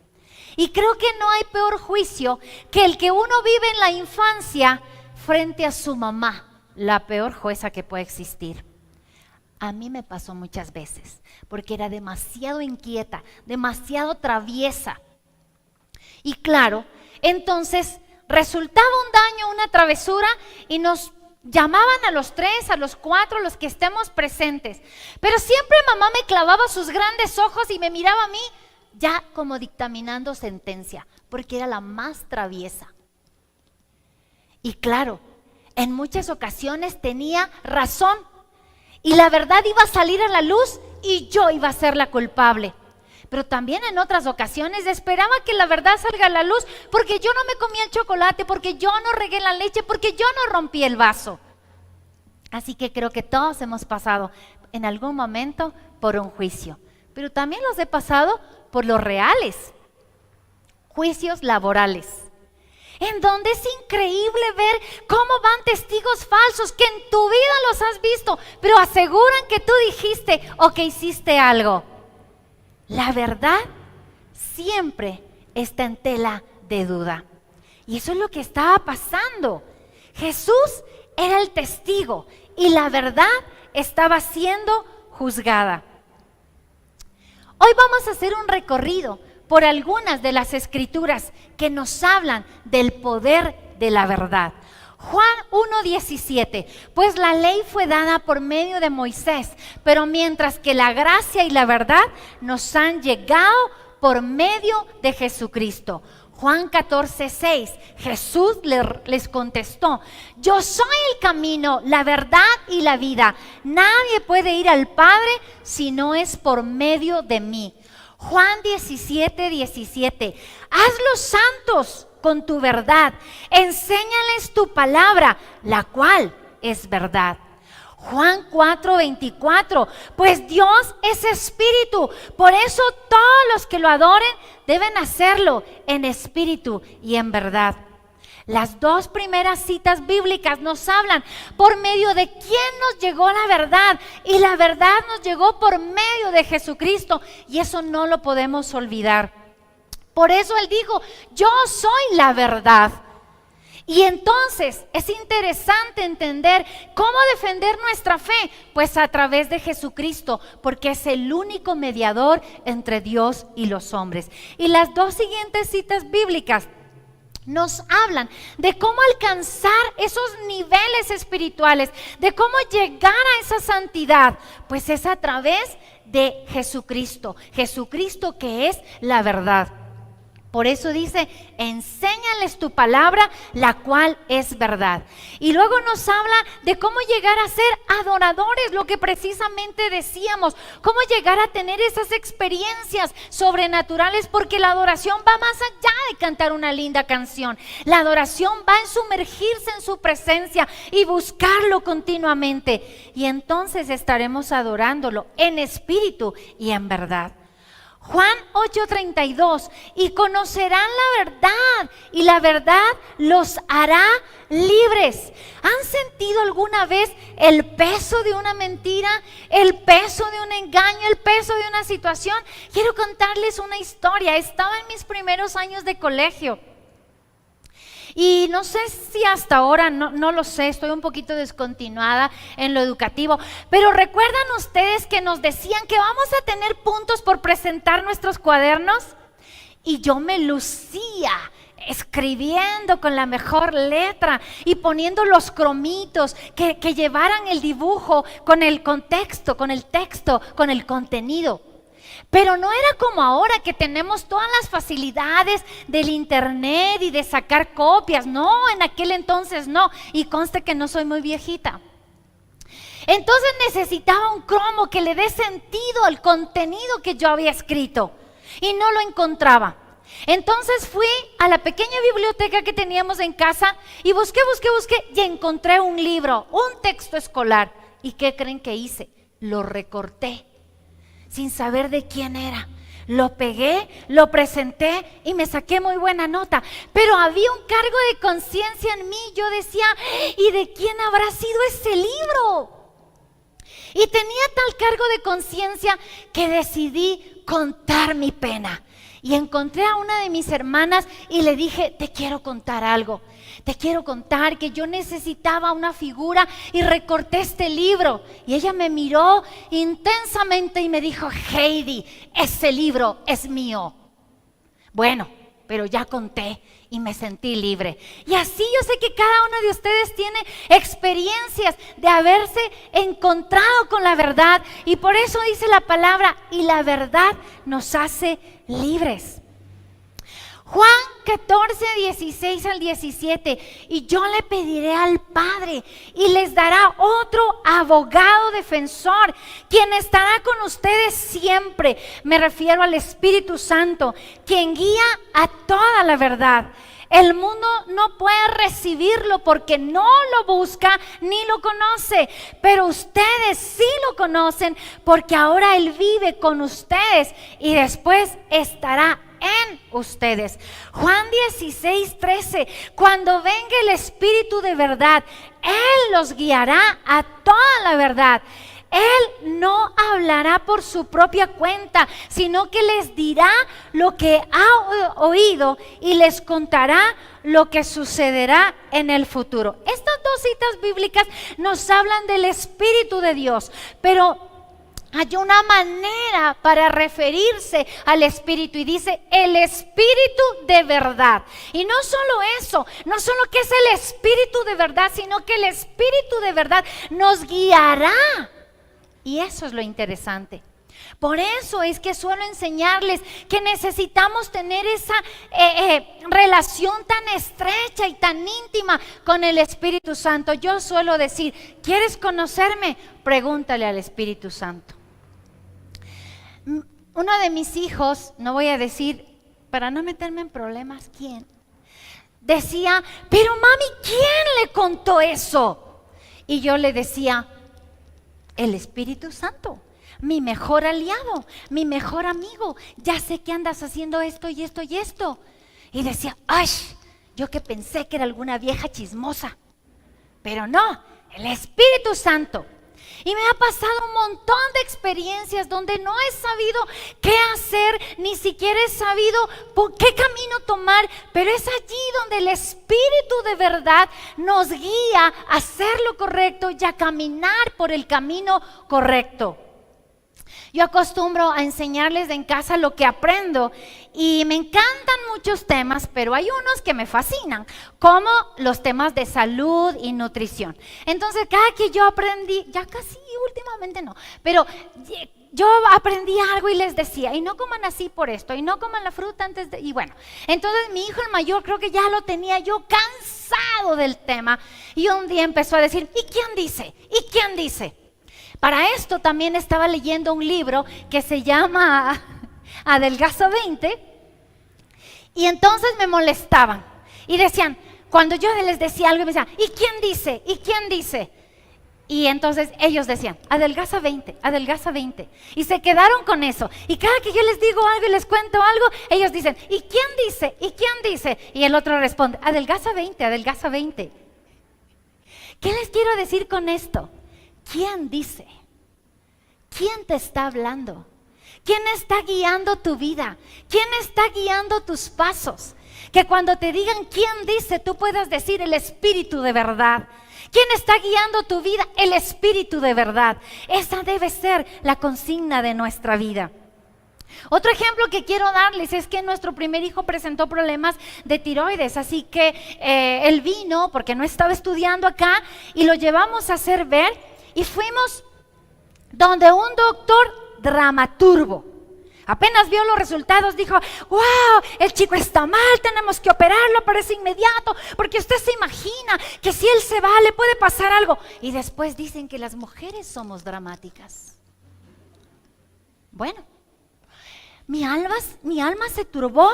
Y creo que no hay peor juicio que el que uno vive en la infancia frente a su mamá, la peor jueza que puede existir. A mí me pasó muchas veces, porque era demasiado inquieta, demasiado traviesa. Y claro, entonces resultaba un daño, una travesura, y nos llamaban a los 3, a los 4, los que estemos presentes. Pero siempre mamá me clavaba sus grandes ojos y me miraba a mí, ya como dictaminando sentencia, porque era la más traviesa. Y claro, en muchas ocasiones tenía razón. Y la verdad iba a salir a la luz y yo iba a ser la culpable. Pero también en otras ocasiones esperaba que la verdad salga a la luz porque yo no me comí el chocolate, porque yo no regué la leche, porque yo no rompí el vaso. Así que creo que todos hemos pasado en algún momento por un juicio. Pero también los he pasado por los reales, juicios laborales, en donde es increíble ver cómo van testigos falsos que en tu vida los has visto, pero aseguran que tú dijiste o que hiciste algo. La verdad siempre está en tela de duda. Y eso es lo que estaba pasando. Jesús era el testigo y la verdad estaba siendo juzgada. Hoy vamos a hacer un recorrido por algunas de las escrituras que nos hablan del poder de la verdad. Juan 1:17, pues la ley fue dada por medio de Moisés, pero mientras que la gracia y la verdad nos han llegado por medio de Jesucristo. Juan 14:6, Jesús les contestó: yo soy el camino, la verdad y la vida. Nadie puede ir al Padre si no es por medio de mí. Juan 17:17, hazlos santos con tu verdad, enséñales tu palabra, la cual es verdad. Juan 4:24, pues Dios es espíritu, por eso todos los que lo adoren deben hacerlo en espíritu y en verdad. Las dos primeras citas bíblicas nos hablan por medio de quién nos llegó la verdad, y la verdad nos llegó por medio de Jesucristo, y eso no lo podemos olvidar. Por eso Él dijo: yo soy la verdad. Y entonces es interesante entender cómo defender nuestra fe, pues a través de Jesucristo, porque es el único mediador entre Dios y los hombres. Y las dos siguientes citas bíblicas nos hablan de cómo alcanzar esos niveles espirituales, de cómo llegar a esa santidad, pues es a través de Jesucristo, Jesucristo que es la verdad. Por eso dice, enséñales tu palabra, la cual es verdad. Y luego nos habla de cómo llegar a ser adoradores, lo que precisamente decíamos, cómo llegar a tener esas experiencias sobrenaturales, porque la adoración va más allá de cantar una linda canción. La adoración va en sumergirse en su presencia y buscarlo continuamente. Y entonces estaremos adorándolo en espíritu y en verdad. Juan 8:32, y conocerán la verdad, y la verdad los hará libres. ¿Han sentido alguna vez el peso de una mentira, el peso de un engaño, el peso de una situación? Quiero contarles una historia. Estaba en mis primeros años de colegio. Y no sé si hasta ahora, no lo sé, estoy un poquito descontinuada en lo educativo, pero ¿recuerdan ustedes que nos decían que vamos a tener puntos por presentar nuestros cuadernos? Y yo me lucía escribiendo con la mejor letra y poniendo los cromitos que llevaran el dibujo con el contexto, con el texto, con el contenido. Pero no era como ahora que tenemos todas las facilidades del internet y de sacar copias. No, en aquel entonces no. Y conste que no soy muy viejita. Entonces necesitaba un cromo que le dé sentido al contenido que yo había escrito. Y no lo encontraba. Entonces fui a la pequeña biblioteca que teníamos en casa y busqué y encontré un libro, un texto escolar. ¿Y qué creen que hice? Lo recorté sin saber de quién era. Lo pegué, lo presenté y me saqué muy buena nota. Pero había un cargo de conciencia en mí. Yo decía, ¿y de quién habrá sido ese libro? Y tenía tal cargo de conciencia que decidí contar mi pena. Y encontré a una de mis hermanas y le dije, te quiero contar algo. Te quiero contar que yo necesitaba una figura y recorté este libro. Y ella me miró intensamente y me dijo, Heidi, ese libro es mío. Bueno, pero ya conté y me sentí libre. Y así yo sé que cada uno de ustedes tiene experiencias de haberse encontrado con la verdad. Y por eso dice la palabra, y la verdad nos hace libres. Juan 14, 16 al 17, y yo le pediré al Padre y les dará otro abogado defensor, quien estará con ustedes siempre. Me refiero al Espíritu Santo, quien guía a toda la verdad. El mundo no puede recibirlo porque no lo busca ni lo conoce, pero ustedes sí lo conocen porque ahora Él vive con ustedes y después estará en ustedes. Juan 16, 13, cuando venga el Espíritu de verdad, Él los guiará a toda la verdad. Él no hablará por su propia cuenta, sino que les dirá lo que ha oído y les contará lo que sucederá en el futuro. Estas dos citas bíblicas nos hablan del Espíritu de Dios, pero hay una manera para referirse al Espíritu y dice el Espíritu de verdad. Y no solo eso, no solo que es el Espíritu de verdad, sino que el Espíritu de verdad nos guiará. Y eso es lo interesante. Por eso es que suelo enseñarles que necesitamos tener esa relación tan estrecha y tan íntima con el Espíritu Santo. Yo suelo decir, ¿quieres conocerme? Pregúntale al Espíritu Santo. Uno de mis hijos, no voy a decir, para no meterme en problemas, ¿quién? Decía, pero mami, ¿quién le contó eso? Y yo le decía, el Espíritu Santo, mi mejor aliado, mi mejor amigo. Ya sé que andas haciendo esto y esto y esto. Y decía, ¡ay! Yo que pensé que era alguna vieja chismosa. Pero no, el Espíritu Santo. Y me ha pasado un montón de experiencias donde no he sabido qué hacer, ni siquiera he sabido por qué camino tomar, pero es allí donde el Espíritu de verdad nos guía a hacer lo correcto y a caminar por el camino correcto. Yo acostumbro a enseñarles en casa lo que aprendo y me encantan muchos temas, pero hay unos que me fascinan, como los temas de salud y nutrición. Entonces, cada que yo aprendí, ya casi últimamente no, pero yo aprendí algo y les decía, y no coman así por esto, y no coman la fruta antes de... Y bueno, entonces mi hijo el mayor creo que ya lo tenía yo cansado del tema, y un día empezó a decir, ¿y quién dice? ¿Y quién dice? Para esto también estaba leyendo un libro que se llama Adelgaza 20, y entonces me molestaban y decían, cuando yo les decía algo, me decían, ¿y quién dice? ¿Y quién dice? Y entonces ellos decían, adelgaza 20, adelgaza 20. Y se quedaron con eso. Y cada que yo les digo algo y les cuento algo, ellos dicen, ¿y quién dice? ¿Y quién dice? Y el otro responde, adelgaza 20, adelgaza 20. ¿Qué les quiero decir con esto? ¿Quién dice? ¿Quién te está hablando? ¿Quién está guiando tu vida? ¿Quién está guiando tus pasos? Que cuando te digan quién dice, tú puedas decir el Espíritu de verdad. ¿Quién está guiando tu vida? El Espíritu de verdad. Esa debe ser la consigna de nuestra vida. Otro ejemplo que quiero darles es que nuestro primer hijo presentó problemas de tiroides, así que él vino porque no estaba estudiando acá y lo llevamos a hacer ver y fuimos donde un doctor dramaturgo. Apenas vio los resultados, dijo, wow, el chico está mal, tenemos que operarlo, pero es inmediato, porque usted se imagina que si él se va le puede pasar algo. Y después dicen que las mujeres somos dramáticas. Bueno, mi alma se turbó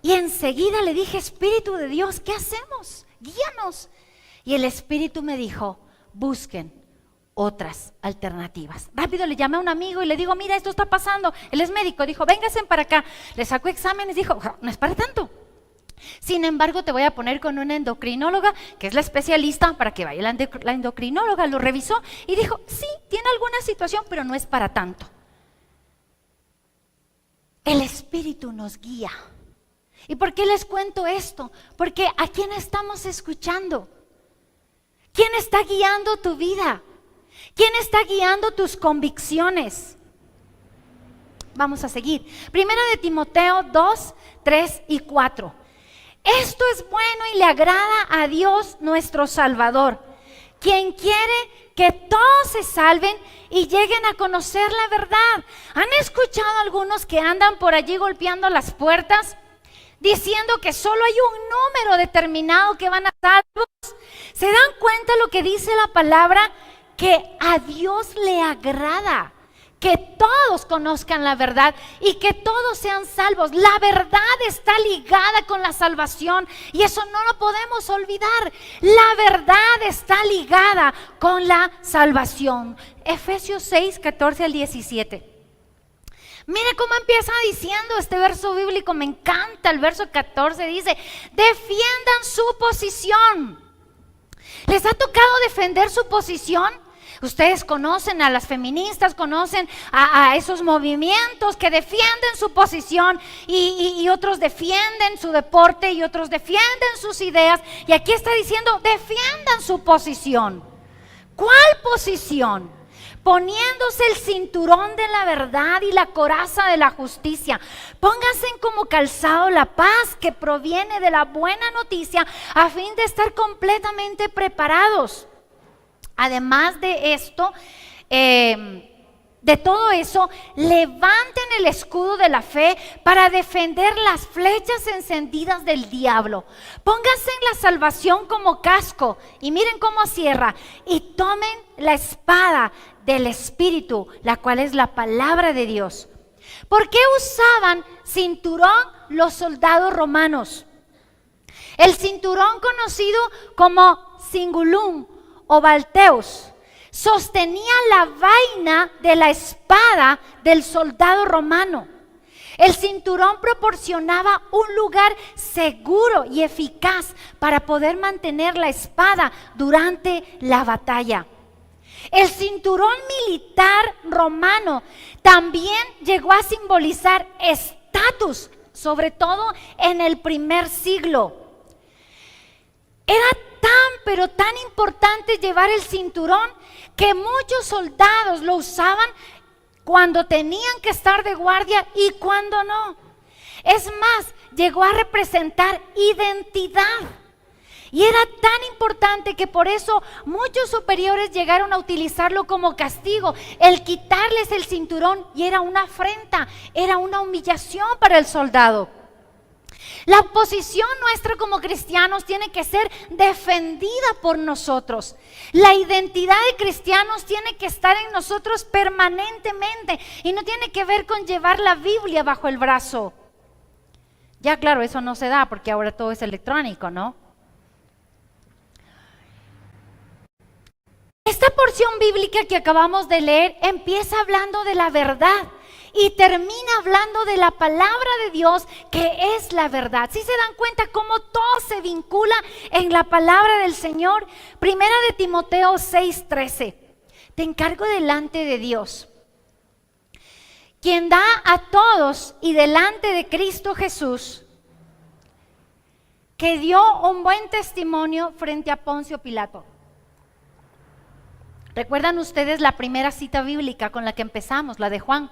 y enseguida le dije, Espíritu de Dios, ¿qué hacemos? Guíanos. Y el Espíritu me dijo, busquen otras alternativas. Rápido le llamé a un amigo y le digo, mira, esto está pasando. Él es médico, dijo, vénganse para acá. Le sacó exámenes, dijo, no es para tanto. Sin embargo, te voy a poner con una endocrinóloga, que es la especialista, para que vaya la endocrinóloga, lo revisó y dijo, sí, tiene alguna situación, pero no es para tanto. El Espíritu nos guía. ¿Y por qué les cuento esto? Porque ¿a quién estamos escuchando? ¿Quién está guiando tu vida? ¿Quién está guiando tus convicciones? Vamos a seguir. Primera de Timoteo 2, 3 y 4. Esto es bueno y le agrada a Dios nuestro Salvador, quien quiere que todos se salven y lleguen a conocer la verdad. ¿Han escuchado algunos que andan por allí golpeando las puertas diciendo que solo hay un número determinado que van a salvos? ¿Se dan cuenta lo que dice la palabra? Que a Dios le agrada que todos conozcan la verdad y que todos sean salvos. La verdad está ligada con la salvación y eso no lo podemos olvidar. La verdad está ligada con la salvación. Efesios 6, 14 al 17. Mire cómo empieza diciendo este verso bíblico, me encanta. El verso 14 dice, defiendan su posición. ¿Les ha tocado defender su posición? Ustedes conocen a las feministas, conocen a esos movimientos que defienden su posición y otros defienden su deporte y otros defienden sus ideas. Y aquí está diciendo, defiendan su posición. ¿Cuál posición? Poniéndose el cinturón de la verdad y la coraza de la justicia. Pónganse como calzado la paz que proviene de la buena noticia a fin de estar completamente preparados. Además de esto, de todo eso, levanten el escudo de la fe para defender las flechas encendidas del diablo. Pónganse en la salvación como casco y miren cómo cierra. Y tomen la espada del Espíritu, la cual es la palabra de Dios. ¿Por qué usaban cinturón los soldados romanos? El cinturón conocido como cingulum o Balteus sostenía la vaina de la espada del soldado romano. El cinturón proporcionaba un lugar seguro y eficaz para poder mantener la espada durante la batalla. El cinturón militar romano también llegó a simbolizar estatus, sobre todo en el primer siglo. Era pero tan importante llevar el cinturón que muchos soldados lo usaban cuando tenían que estar de guardia y cuando no. Es más, llegó a representar identidad. Y era tan importante que por eso muchos superiores llegaron a utilizarlo como castigo, el quitarles el cinturón, y era una afrenta, era una humillación para el soldado. La posición nuestra como cristianos tiene que ser defendida por nosotros. La identidad de cristianos tiene que estar en nosotros permanentemente y no tiene que ver con llevar la Biblia bajo el brazo. Ya claro, eso no se da porque ahora todo es electrónico, ¿no? Esta porción bíblica que acabamos de leer empieza hablando de la verdad y termina hablando de la palabra de Dios, que es la verdad. ¿Sí se dan cuenta cómo todo se vincula en la palabra del Señor? Primera de Timoteo 6:13. Te encargo delante de Dios, quien da a todos, y delante de Cristo Jesús, que dio un buen testimonio frente a Poncio Pilato. ¿Recuerdan ustedes la primera cita bíblica con la que empezamos, la de Juan?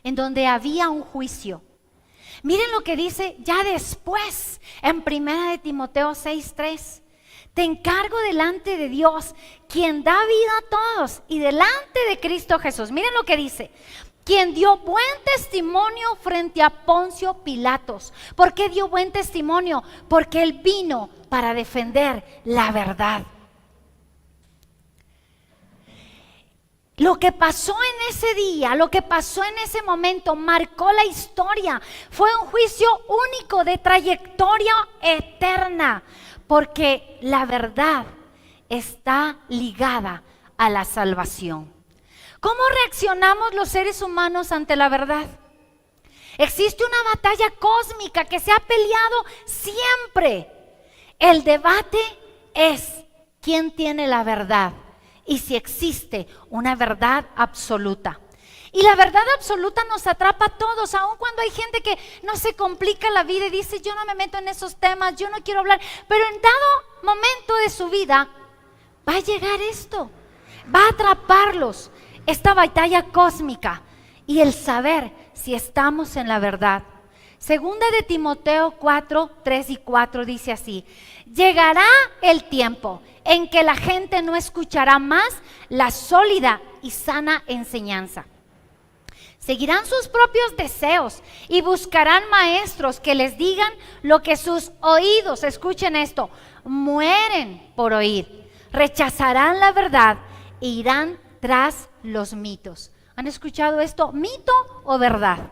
En donde había un juicio. Miren lo que dice ya después en primera de Timoteo 6:3. Te encargo delante de Dios, quien da vida a todos, y delante de Cristo Jesús. Miren lo que dice. Quien dio buen testimonio frente a Poncio Pilatos. ¿Por qué dio buen testimonio? Porque él vino para defender la verdad. Lo que pasó en ese día, lo que pasó en ese momento, marcó la historia. Fue un juicio único de trayectoria eterna, porque la verdad está ligada a la salvación. ¿Cómo reaccionamos los seres humanos ante la verdad? Existe una batalla cósmica que se ha peleado siempre. El debate es quién tiene la verdad y si existe una verdad absoluta. Y la verdad absoluta nos atrapa a todos, aun cuando hay gente que no se complica la vida y dice, yo no me meto en esos temas, yo no quiero hablar. Pero en dado momento de su vida va a llegar esto, va a atraparlos, esta batalla cósmica y el saber si estamos en la verdad. Segunda de Timoteo 4:3-4 dice así: llegará el tiempo en que la gente no escuchará más la sólida y sana enseñanza. Seguirán sus propios deseos y buscarán maestros que les digan lo que sus oídos, escuchen esto, mueren por oír. Rechazarán la verdad e irán tras los mitos. ¿Han escuchado esto? ¿Mito o verdad?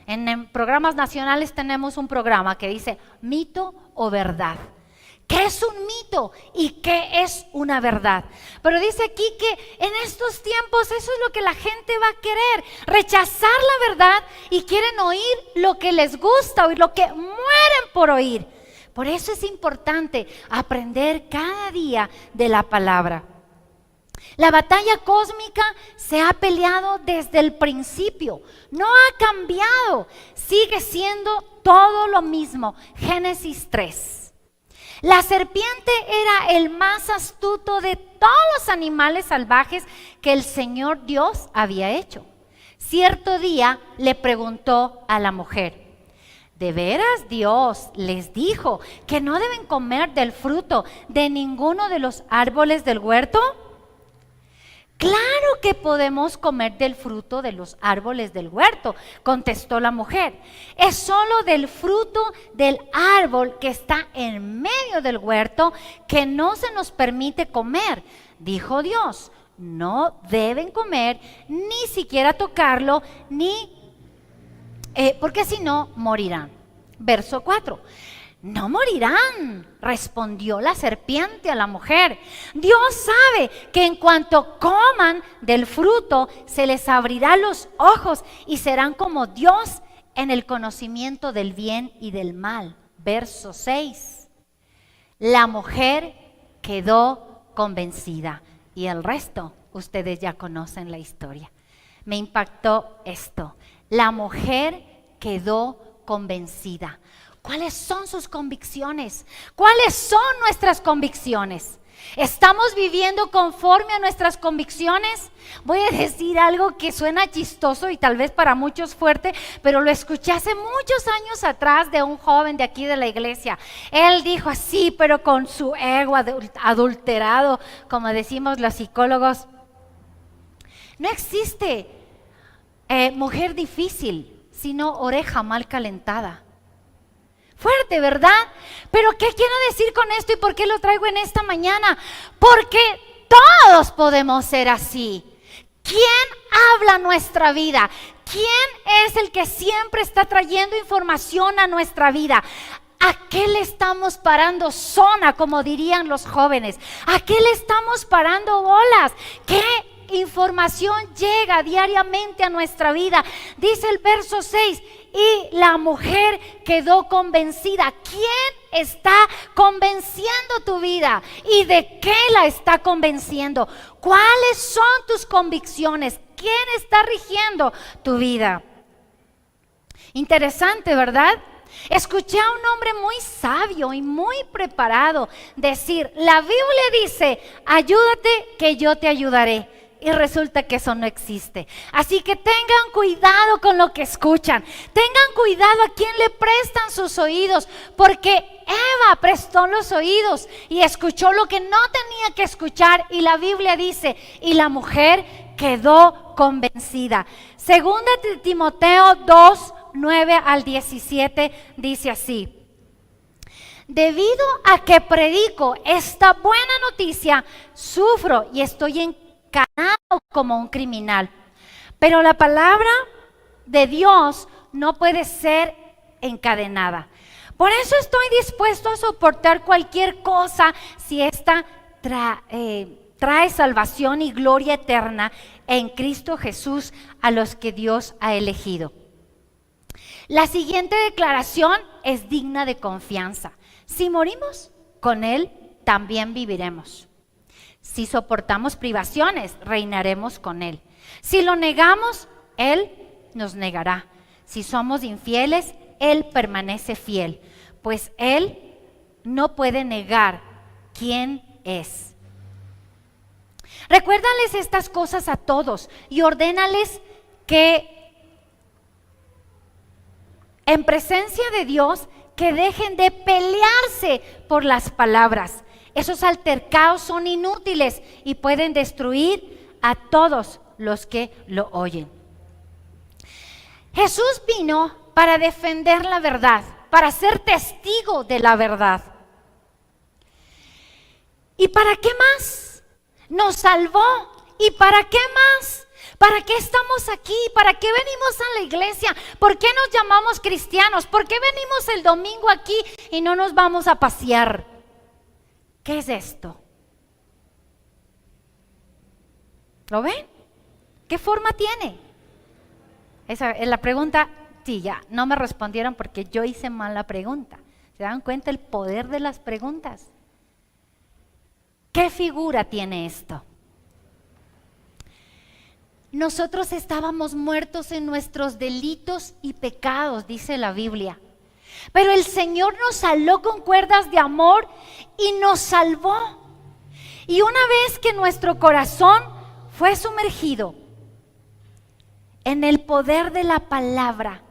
En programas nacionales tenemos un programa que dice mito o verdad. ¿Qué es un mito y qué es una verdad? Pero dice aquí que en estos tiempos eso es lo que la gente va a querer, rechazar la verdad y quieren oír lo que les gusta, oír lo que mueren por oír. Por eso es importante aprender cada día de la palabra. La batalla cósmica se ha peleado desde el principio, no ha cambiado, sigue siendo todo lo mismo. Génesis 3. La serpiente era el más astuto de todos los animales salvajes que el Señor Dios había hecho. Cierto día le preguntó a la mujer: ¿de veras Dios les dijo que no deben comer del fruto de ninguno de los árboles del huerto? Claro que podemos comer del fruto de los árboles del huerto, contestó la mujer. Es solo del fruto del árbol que está en medio del huerto que no se nos permite comer. Dijo Dios, no deben comer, ni siquiera tocarlo, porque si no, morirán. Verso 4. No morirán, respondió la serpiente a la mujer. Dios sabe que en cuanto coman del fruto, se les abrirá los ojos y serán como Dios en el conocimiento del bien y del mal. Verso 6. La mujer quedó convencida y el resto, ustedes ya conocen la historia. Me impactó esto. La mujer quedó convencida. ¿Cuáles son sus convicciones? ¿Cuáles son nuestras convicciones? ¿Estamos viviendo conforme a nuestras convicciones? Voy a decir algo que suena chistoso y tal vez para muchos fuerte, pero lo escuché hace muchos años atrás de un joven de aquí de la iglesia. Él dijo así, pero con su ego adulterado, como decimos los psicólogos. No existe mujer difícil, sino oreja mal calentada. Fuerte, ¿verdad? Pero ¿qué quiero decir con esto y por qué lo traigo en esta mañana? Porque todos podemos ser así. ¿Quién habla nuestra vida? ¿Quién es el que siempre está trayendo información a nuestra vida? ¿A qué le estamos parando zona, como dirían los jóvenes? ¿A qué le estamos parando bolas? ¿Qué información llega diariamente a nuestra vida? Dice el verso 6, y la mujer quedó convencida. ¿Quién está convenciendo tu vida? ¿Y de qué la está convenciendo? ¿Cuáles son tus convicciones? ¿Quién está rigiendo tu vida? Interesante, ¿verdad? Escuché a un hombre muy sabio y muy preparado decir, la Biblia dice, ayúdate que yo te ayudaré. Y resulta que eso no existe. Así que tengan cuidado con lo que escuchan. Tengan cuidado a quién le prestan sus oídos. Porque Eva prestó los oídos y escuchó lo que no tenía que escuchar. Y la Biblia dice, y la mujer quedó convencida. Segunda de Timoteo 2, 9 al 17 dice así. Debido a que predico esta buena noticia, sufro y estoy encanado como un criminal. Pero la palabra de Dios no puede ser encadenada. Por eso estoy dispuesto a soportar cualquier cosa si esta trae salvación y gloria eterna en Cristo Jesús a los que Dios ha elegido. La siguiente declaración es digna de confianza. Si morimos, con Él también viviremos. Si soportamos privaciones, reinaremos con Él. Si lo negamos, Él nos negará. Si somos infieles, Él permanece fiel, pues Él no puede negar quién es. Recuérdales estas cosas a todos y ordénales que en presencia de Dios, que dejen de pelearse por las palabras. Esos altercados son inútiles y pueden destruir a todos los que lo oyen. Jesús vino para defender la verdad, para ser testigo de la verdad. ¿Y para qué más? Nos salvó. ¿Y para qué más? ¿Para qué estamos aquí? ¿Para qué venimos a la iglesia? ¿Por qué nos llamamos cristianos? ¿Por qué venimos el domingo aquí y no nos vamos a pasear? ¿Qué es esto? ¿Lo ven? ¿Qué forma tiene? Esa es la pregunta. Sí, ya, no me respondieron porque yo hice mal la pregunta. ¿Se dan cuenta el poder de las preguntas? ¿Qué figura tiene esto? Nosotros estábamos muertos en nuestros delitos y pecados, dice la Biblia. Pero el Señor nos saló con cuerdas de amor y nos salvó. Y una vez que nuestro corazón fue sumergido en el poder de la palabra,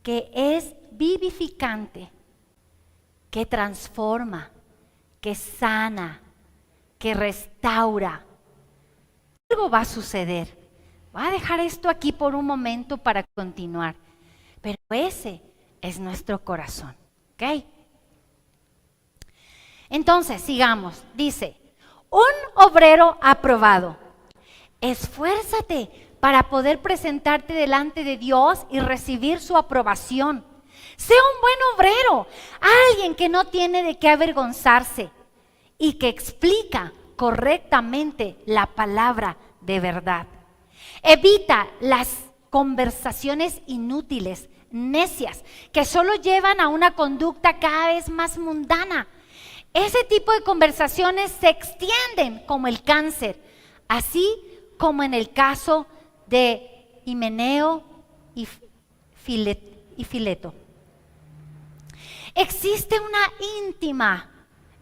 que es vivificante, que transforma, que sana, que restaura, algo va a suceder. Voy a dejar esto aquí por un momento para continuar. Pero ese es nuestro corazón, ¿ok? Entonces, sigamos. Dice, un obrero aprobado. Esfuérzate para poder presentarte delante de Dios y recibir su aprobación. Sé un buen obrero, alguien que no tiene de qué avergonzarse y que explica correctamente la palabra de verdad. Evita las conversaciones inútiles, necias, que solo llevan a una conducta cada vez más mundana. Ese tipo de conversaciones se extienden como el cáncer, así como en el caso de Himeneo y Fileto. Existe una íntima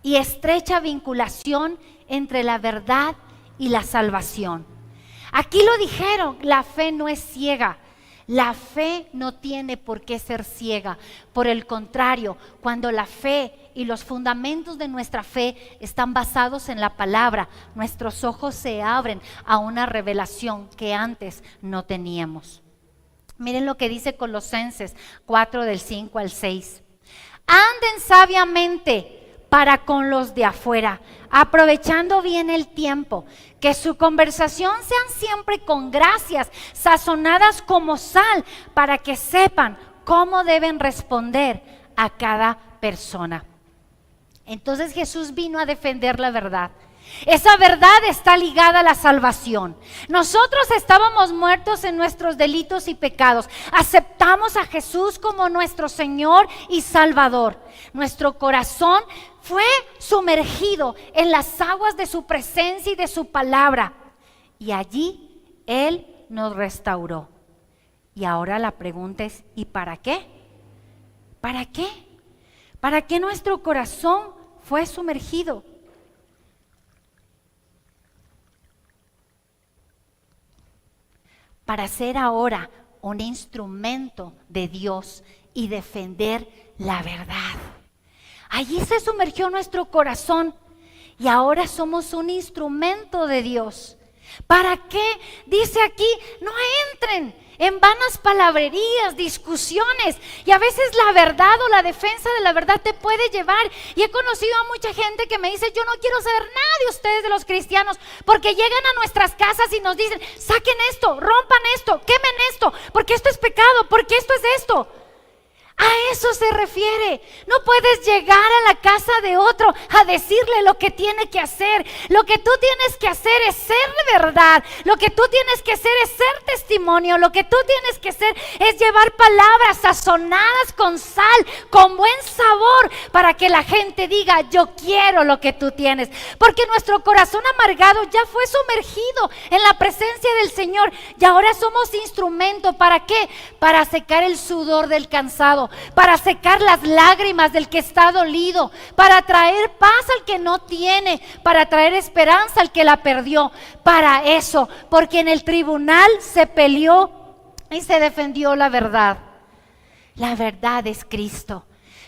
y estrecha vinculación entre la verdad y la salvación. Aquí lo dijeron, la fe no es ciega. La fe no tiene por qué ser ciega. Por el contrario, cuando la fe y los fundamentos de nuestra fe están basados en la palabra, nuestros ojos se abren a una revelación que antes no teníamos. Miren lo que dice Colosenses 4 del 5 al 6. Anden sabiamente para con los de afuera, aprovechando bien el tiempo, que su conversación sean siempre con gracias, sazonadas como sal, para que sepan cómo deben responder a cada persona. Entonces Jesús vino a defender la verdad. Esa verdad está ligada a la salvación. Nosotros estábamos muertos en nuestros delitos y pecados. Aceptamos a Jesús como nuestro Señor y Salvador. Nuestro corazón fue sumergido en las aguas de su presencia y de su palabra. Y allí Él nos restauró. Y ahora la pregunta es, ¿y para qué? ¿Para qué? ¿Para qué nuestro corazón fue sumergido? Para ser ahora un instrumento de Dios y defender la verdad. Allí se sumergió nuestro corazón y ahora somos un instrumento de Dios. ¿Para qué? Dice aquí, no entren en vanas palabrerías, discusiones, y a veces la verdad o la defensa de la verdad te puede llevar. Y he conocido a mucha gente que me dice, yo no quiero saber nada de ustedes, de los cristianos, porque llegan a nuestras casas y nos dicen, saquen esto, rompan esto, quemen esto, porque esto es pecado, porque esto es esto. A eso se refiere. No puedes llegar a la casa de otro a decirle lo que tiene que hacer. Lo que tú tienes que hacer es ser de verdad. Lo que tú tienes que hacer es ser testimonio. Lo que tú tienes que hacer es llevar palabras sazonadas con sal, con buen sabor, para que la gente diga, yo quiero lo que tú tienes. Porque nuestro corazón amargado ya fue sumergido en la presencia del Señor y ahora somos instrumento. ¿Para qué? Para secar el sudor del cansado, para secar las lágrimas del que está dolido, para traer paz al que no tiene, para traer esperanza al que la perdió. Para eso, porque en el tribunal se peleó y se defendió la verdad. La verdad es Cristo.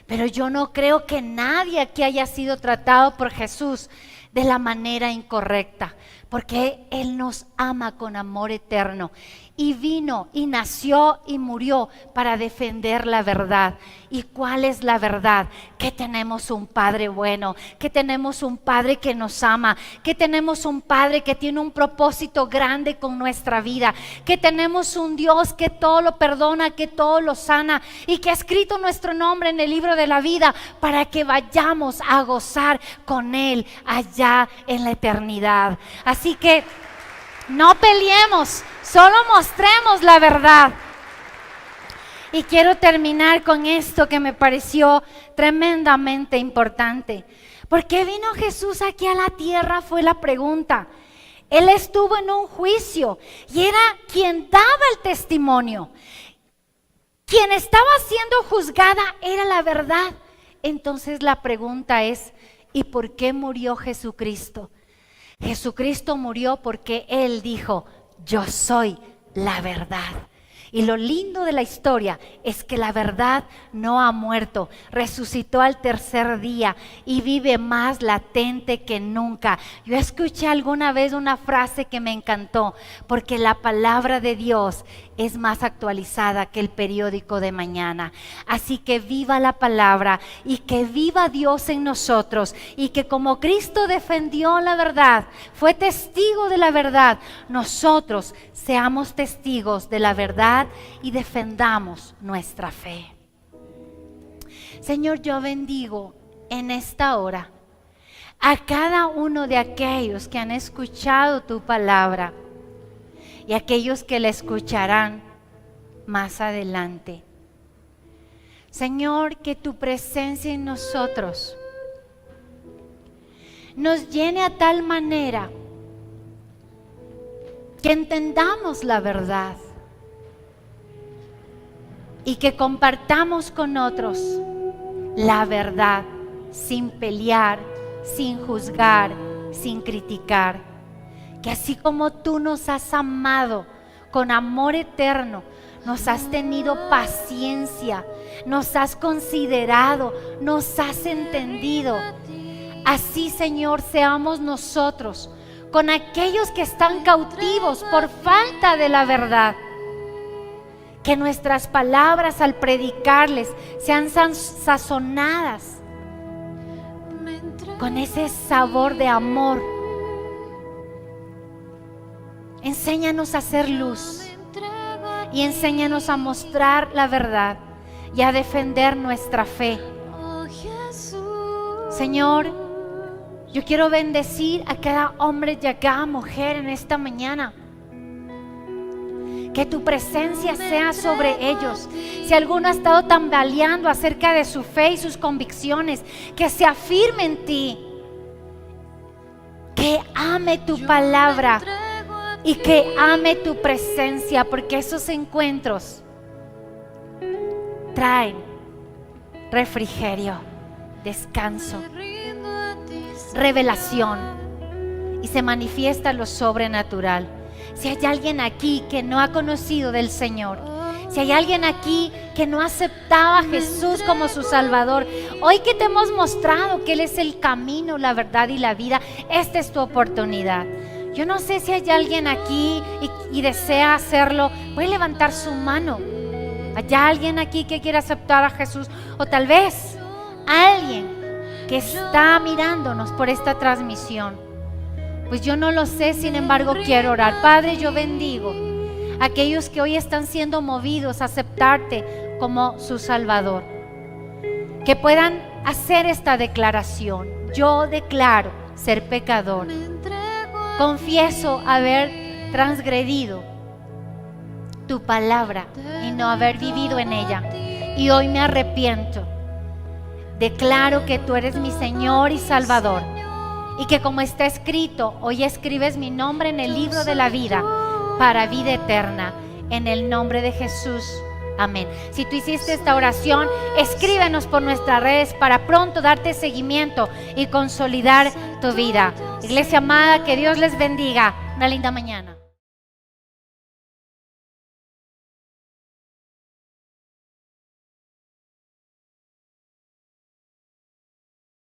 Pero yo no creo que nadie aquí haya sido tratado por Jesús de la manera incorrecta, porque Él nos ama con amor eterno y vino y nació y murió para defender la verdad. ¿Y cuál es la verdad? Que tenemos un Padre bueno, que tenemos un Padre que nos ama, que tenemos un Padre que tiene un propósito grande con nuestra vida, que tenemos un Dios que todo lo perdona, que todo lo sana y que ha escrito nuestro nombre en el libro de la vida para que vayamos a gozar con Él allá en la eternidad. Así que no peleemos, solo mostremos la verdad. Y quiero terminar con esto que me pareció tremendamente importante. ¿Por qué vino Jesús aquí a la tierra? Fue la pregunta. Él estuvo en un juicio y era quien daba el testimonio. Quien estaba siendo juzgada era la verdad. Entonces la pregunta es, ¿y por qué murió Jesucristo? Jesucristo murió porque Él dijo, yo soy la verdad. Y lo lindo de la historia es que la verdad no ha muerto, resucitó al tercer día y vive más latente que nunca. Yo escuché alguna vez una frase que me encantó, porque la palabra de Dios es más actualizada que el periódico de mañana. Así que viva la palabra y que viva Dios en nosotros, y que como Cristo defendió la verdad, fue testigo de la verdad, nosotros seamos testigos de la verdad y defendamos nuestra fe. Señor, yo bendigo en esta hora a cada uno de aquellos que han escuchado tu palabra y aquellos que la escucharán más adelante. Señor, que tu presencia en nosotros nos llene a tal manera que entendamos la verdad y que compartamos con otros la verdad sin pelear sin juzgar, sin criticar. Que así como tú nos has amado con amor eterno, nos has tenido paciencia, nos has considerado, nos has entendido. Así, Señor, seamos nosotros con aquellos que están cautivos por falta de la verdad. Que nuestras palabras al predicarles sean sazonadas con ese sabor de amor. Enséñanos a hacer luz y enséñanos a mostrar la verdad y a defender nuestra fe. Señor, yo quiero bendecir a cada hombre y a cada mujer en esta mañana. Que tu presencia sea sobre ellos. Si alguno ha estado tambaleando acerca de su fe y sus convicciones, que se afirme en ti. Que ame tu palabra y que ame tu presencia, porque esos encuentros traen refrigerio, descanso, revelación, y se manifiesta lo sobrenatural. Si hay alguien aquí que no ha conocido del Señor, si hay alguien aquí que no ha aceptado a Jesús como su Salvador, hoy que te hemos mostrado que Él es el camino, la verdad y la vida, esta es tu oportunidad. Yo no sé si hay alguien aquí y desea hacerlo. Puede levantar su mano. ¿Hay alguien aquí que quiere aceptar a Jesús? O tal vez alguien que está mirándonos por esta transmisión. Pues yo no lo sé, sin embargo quiero orar. Padre, yo bendigo a aquellos que hoy están siendo movidos a aceptarte como su Salvador. Que puedan hacer esta declaración. Yo declaro ser pecador. Confieso haber transgredido tu palabra y no haber vivido en ella. Y hoy me arrepiento. Declaro que tú eres mi Señor y Salvador. Y que como está escrito, hoy escribes mi nombre en el libro de la vida para vida eterna. En el nombre de Jesús. Amén. Si tú hiciste esta oración, escríbenos por nuestras redes para pronto darte seguimiento y consolidar tu vida. Iglesia amada, que Dios les bendiga. Una linda mañana.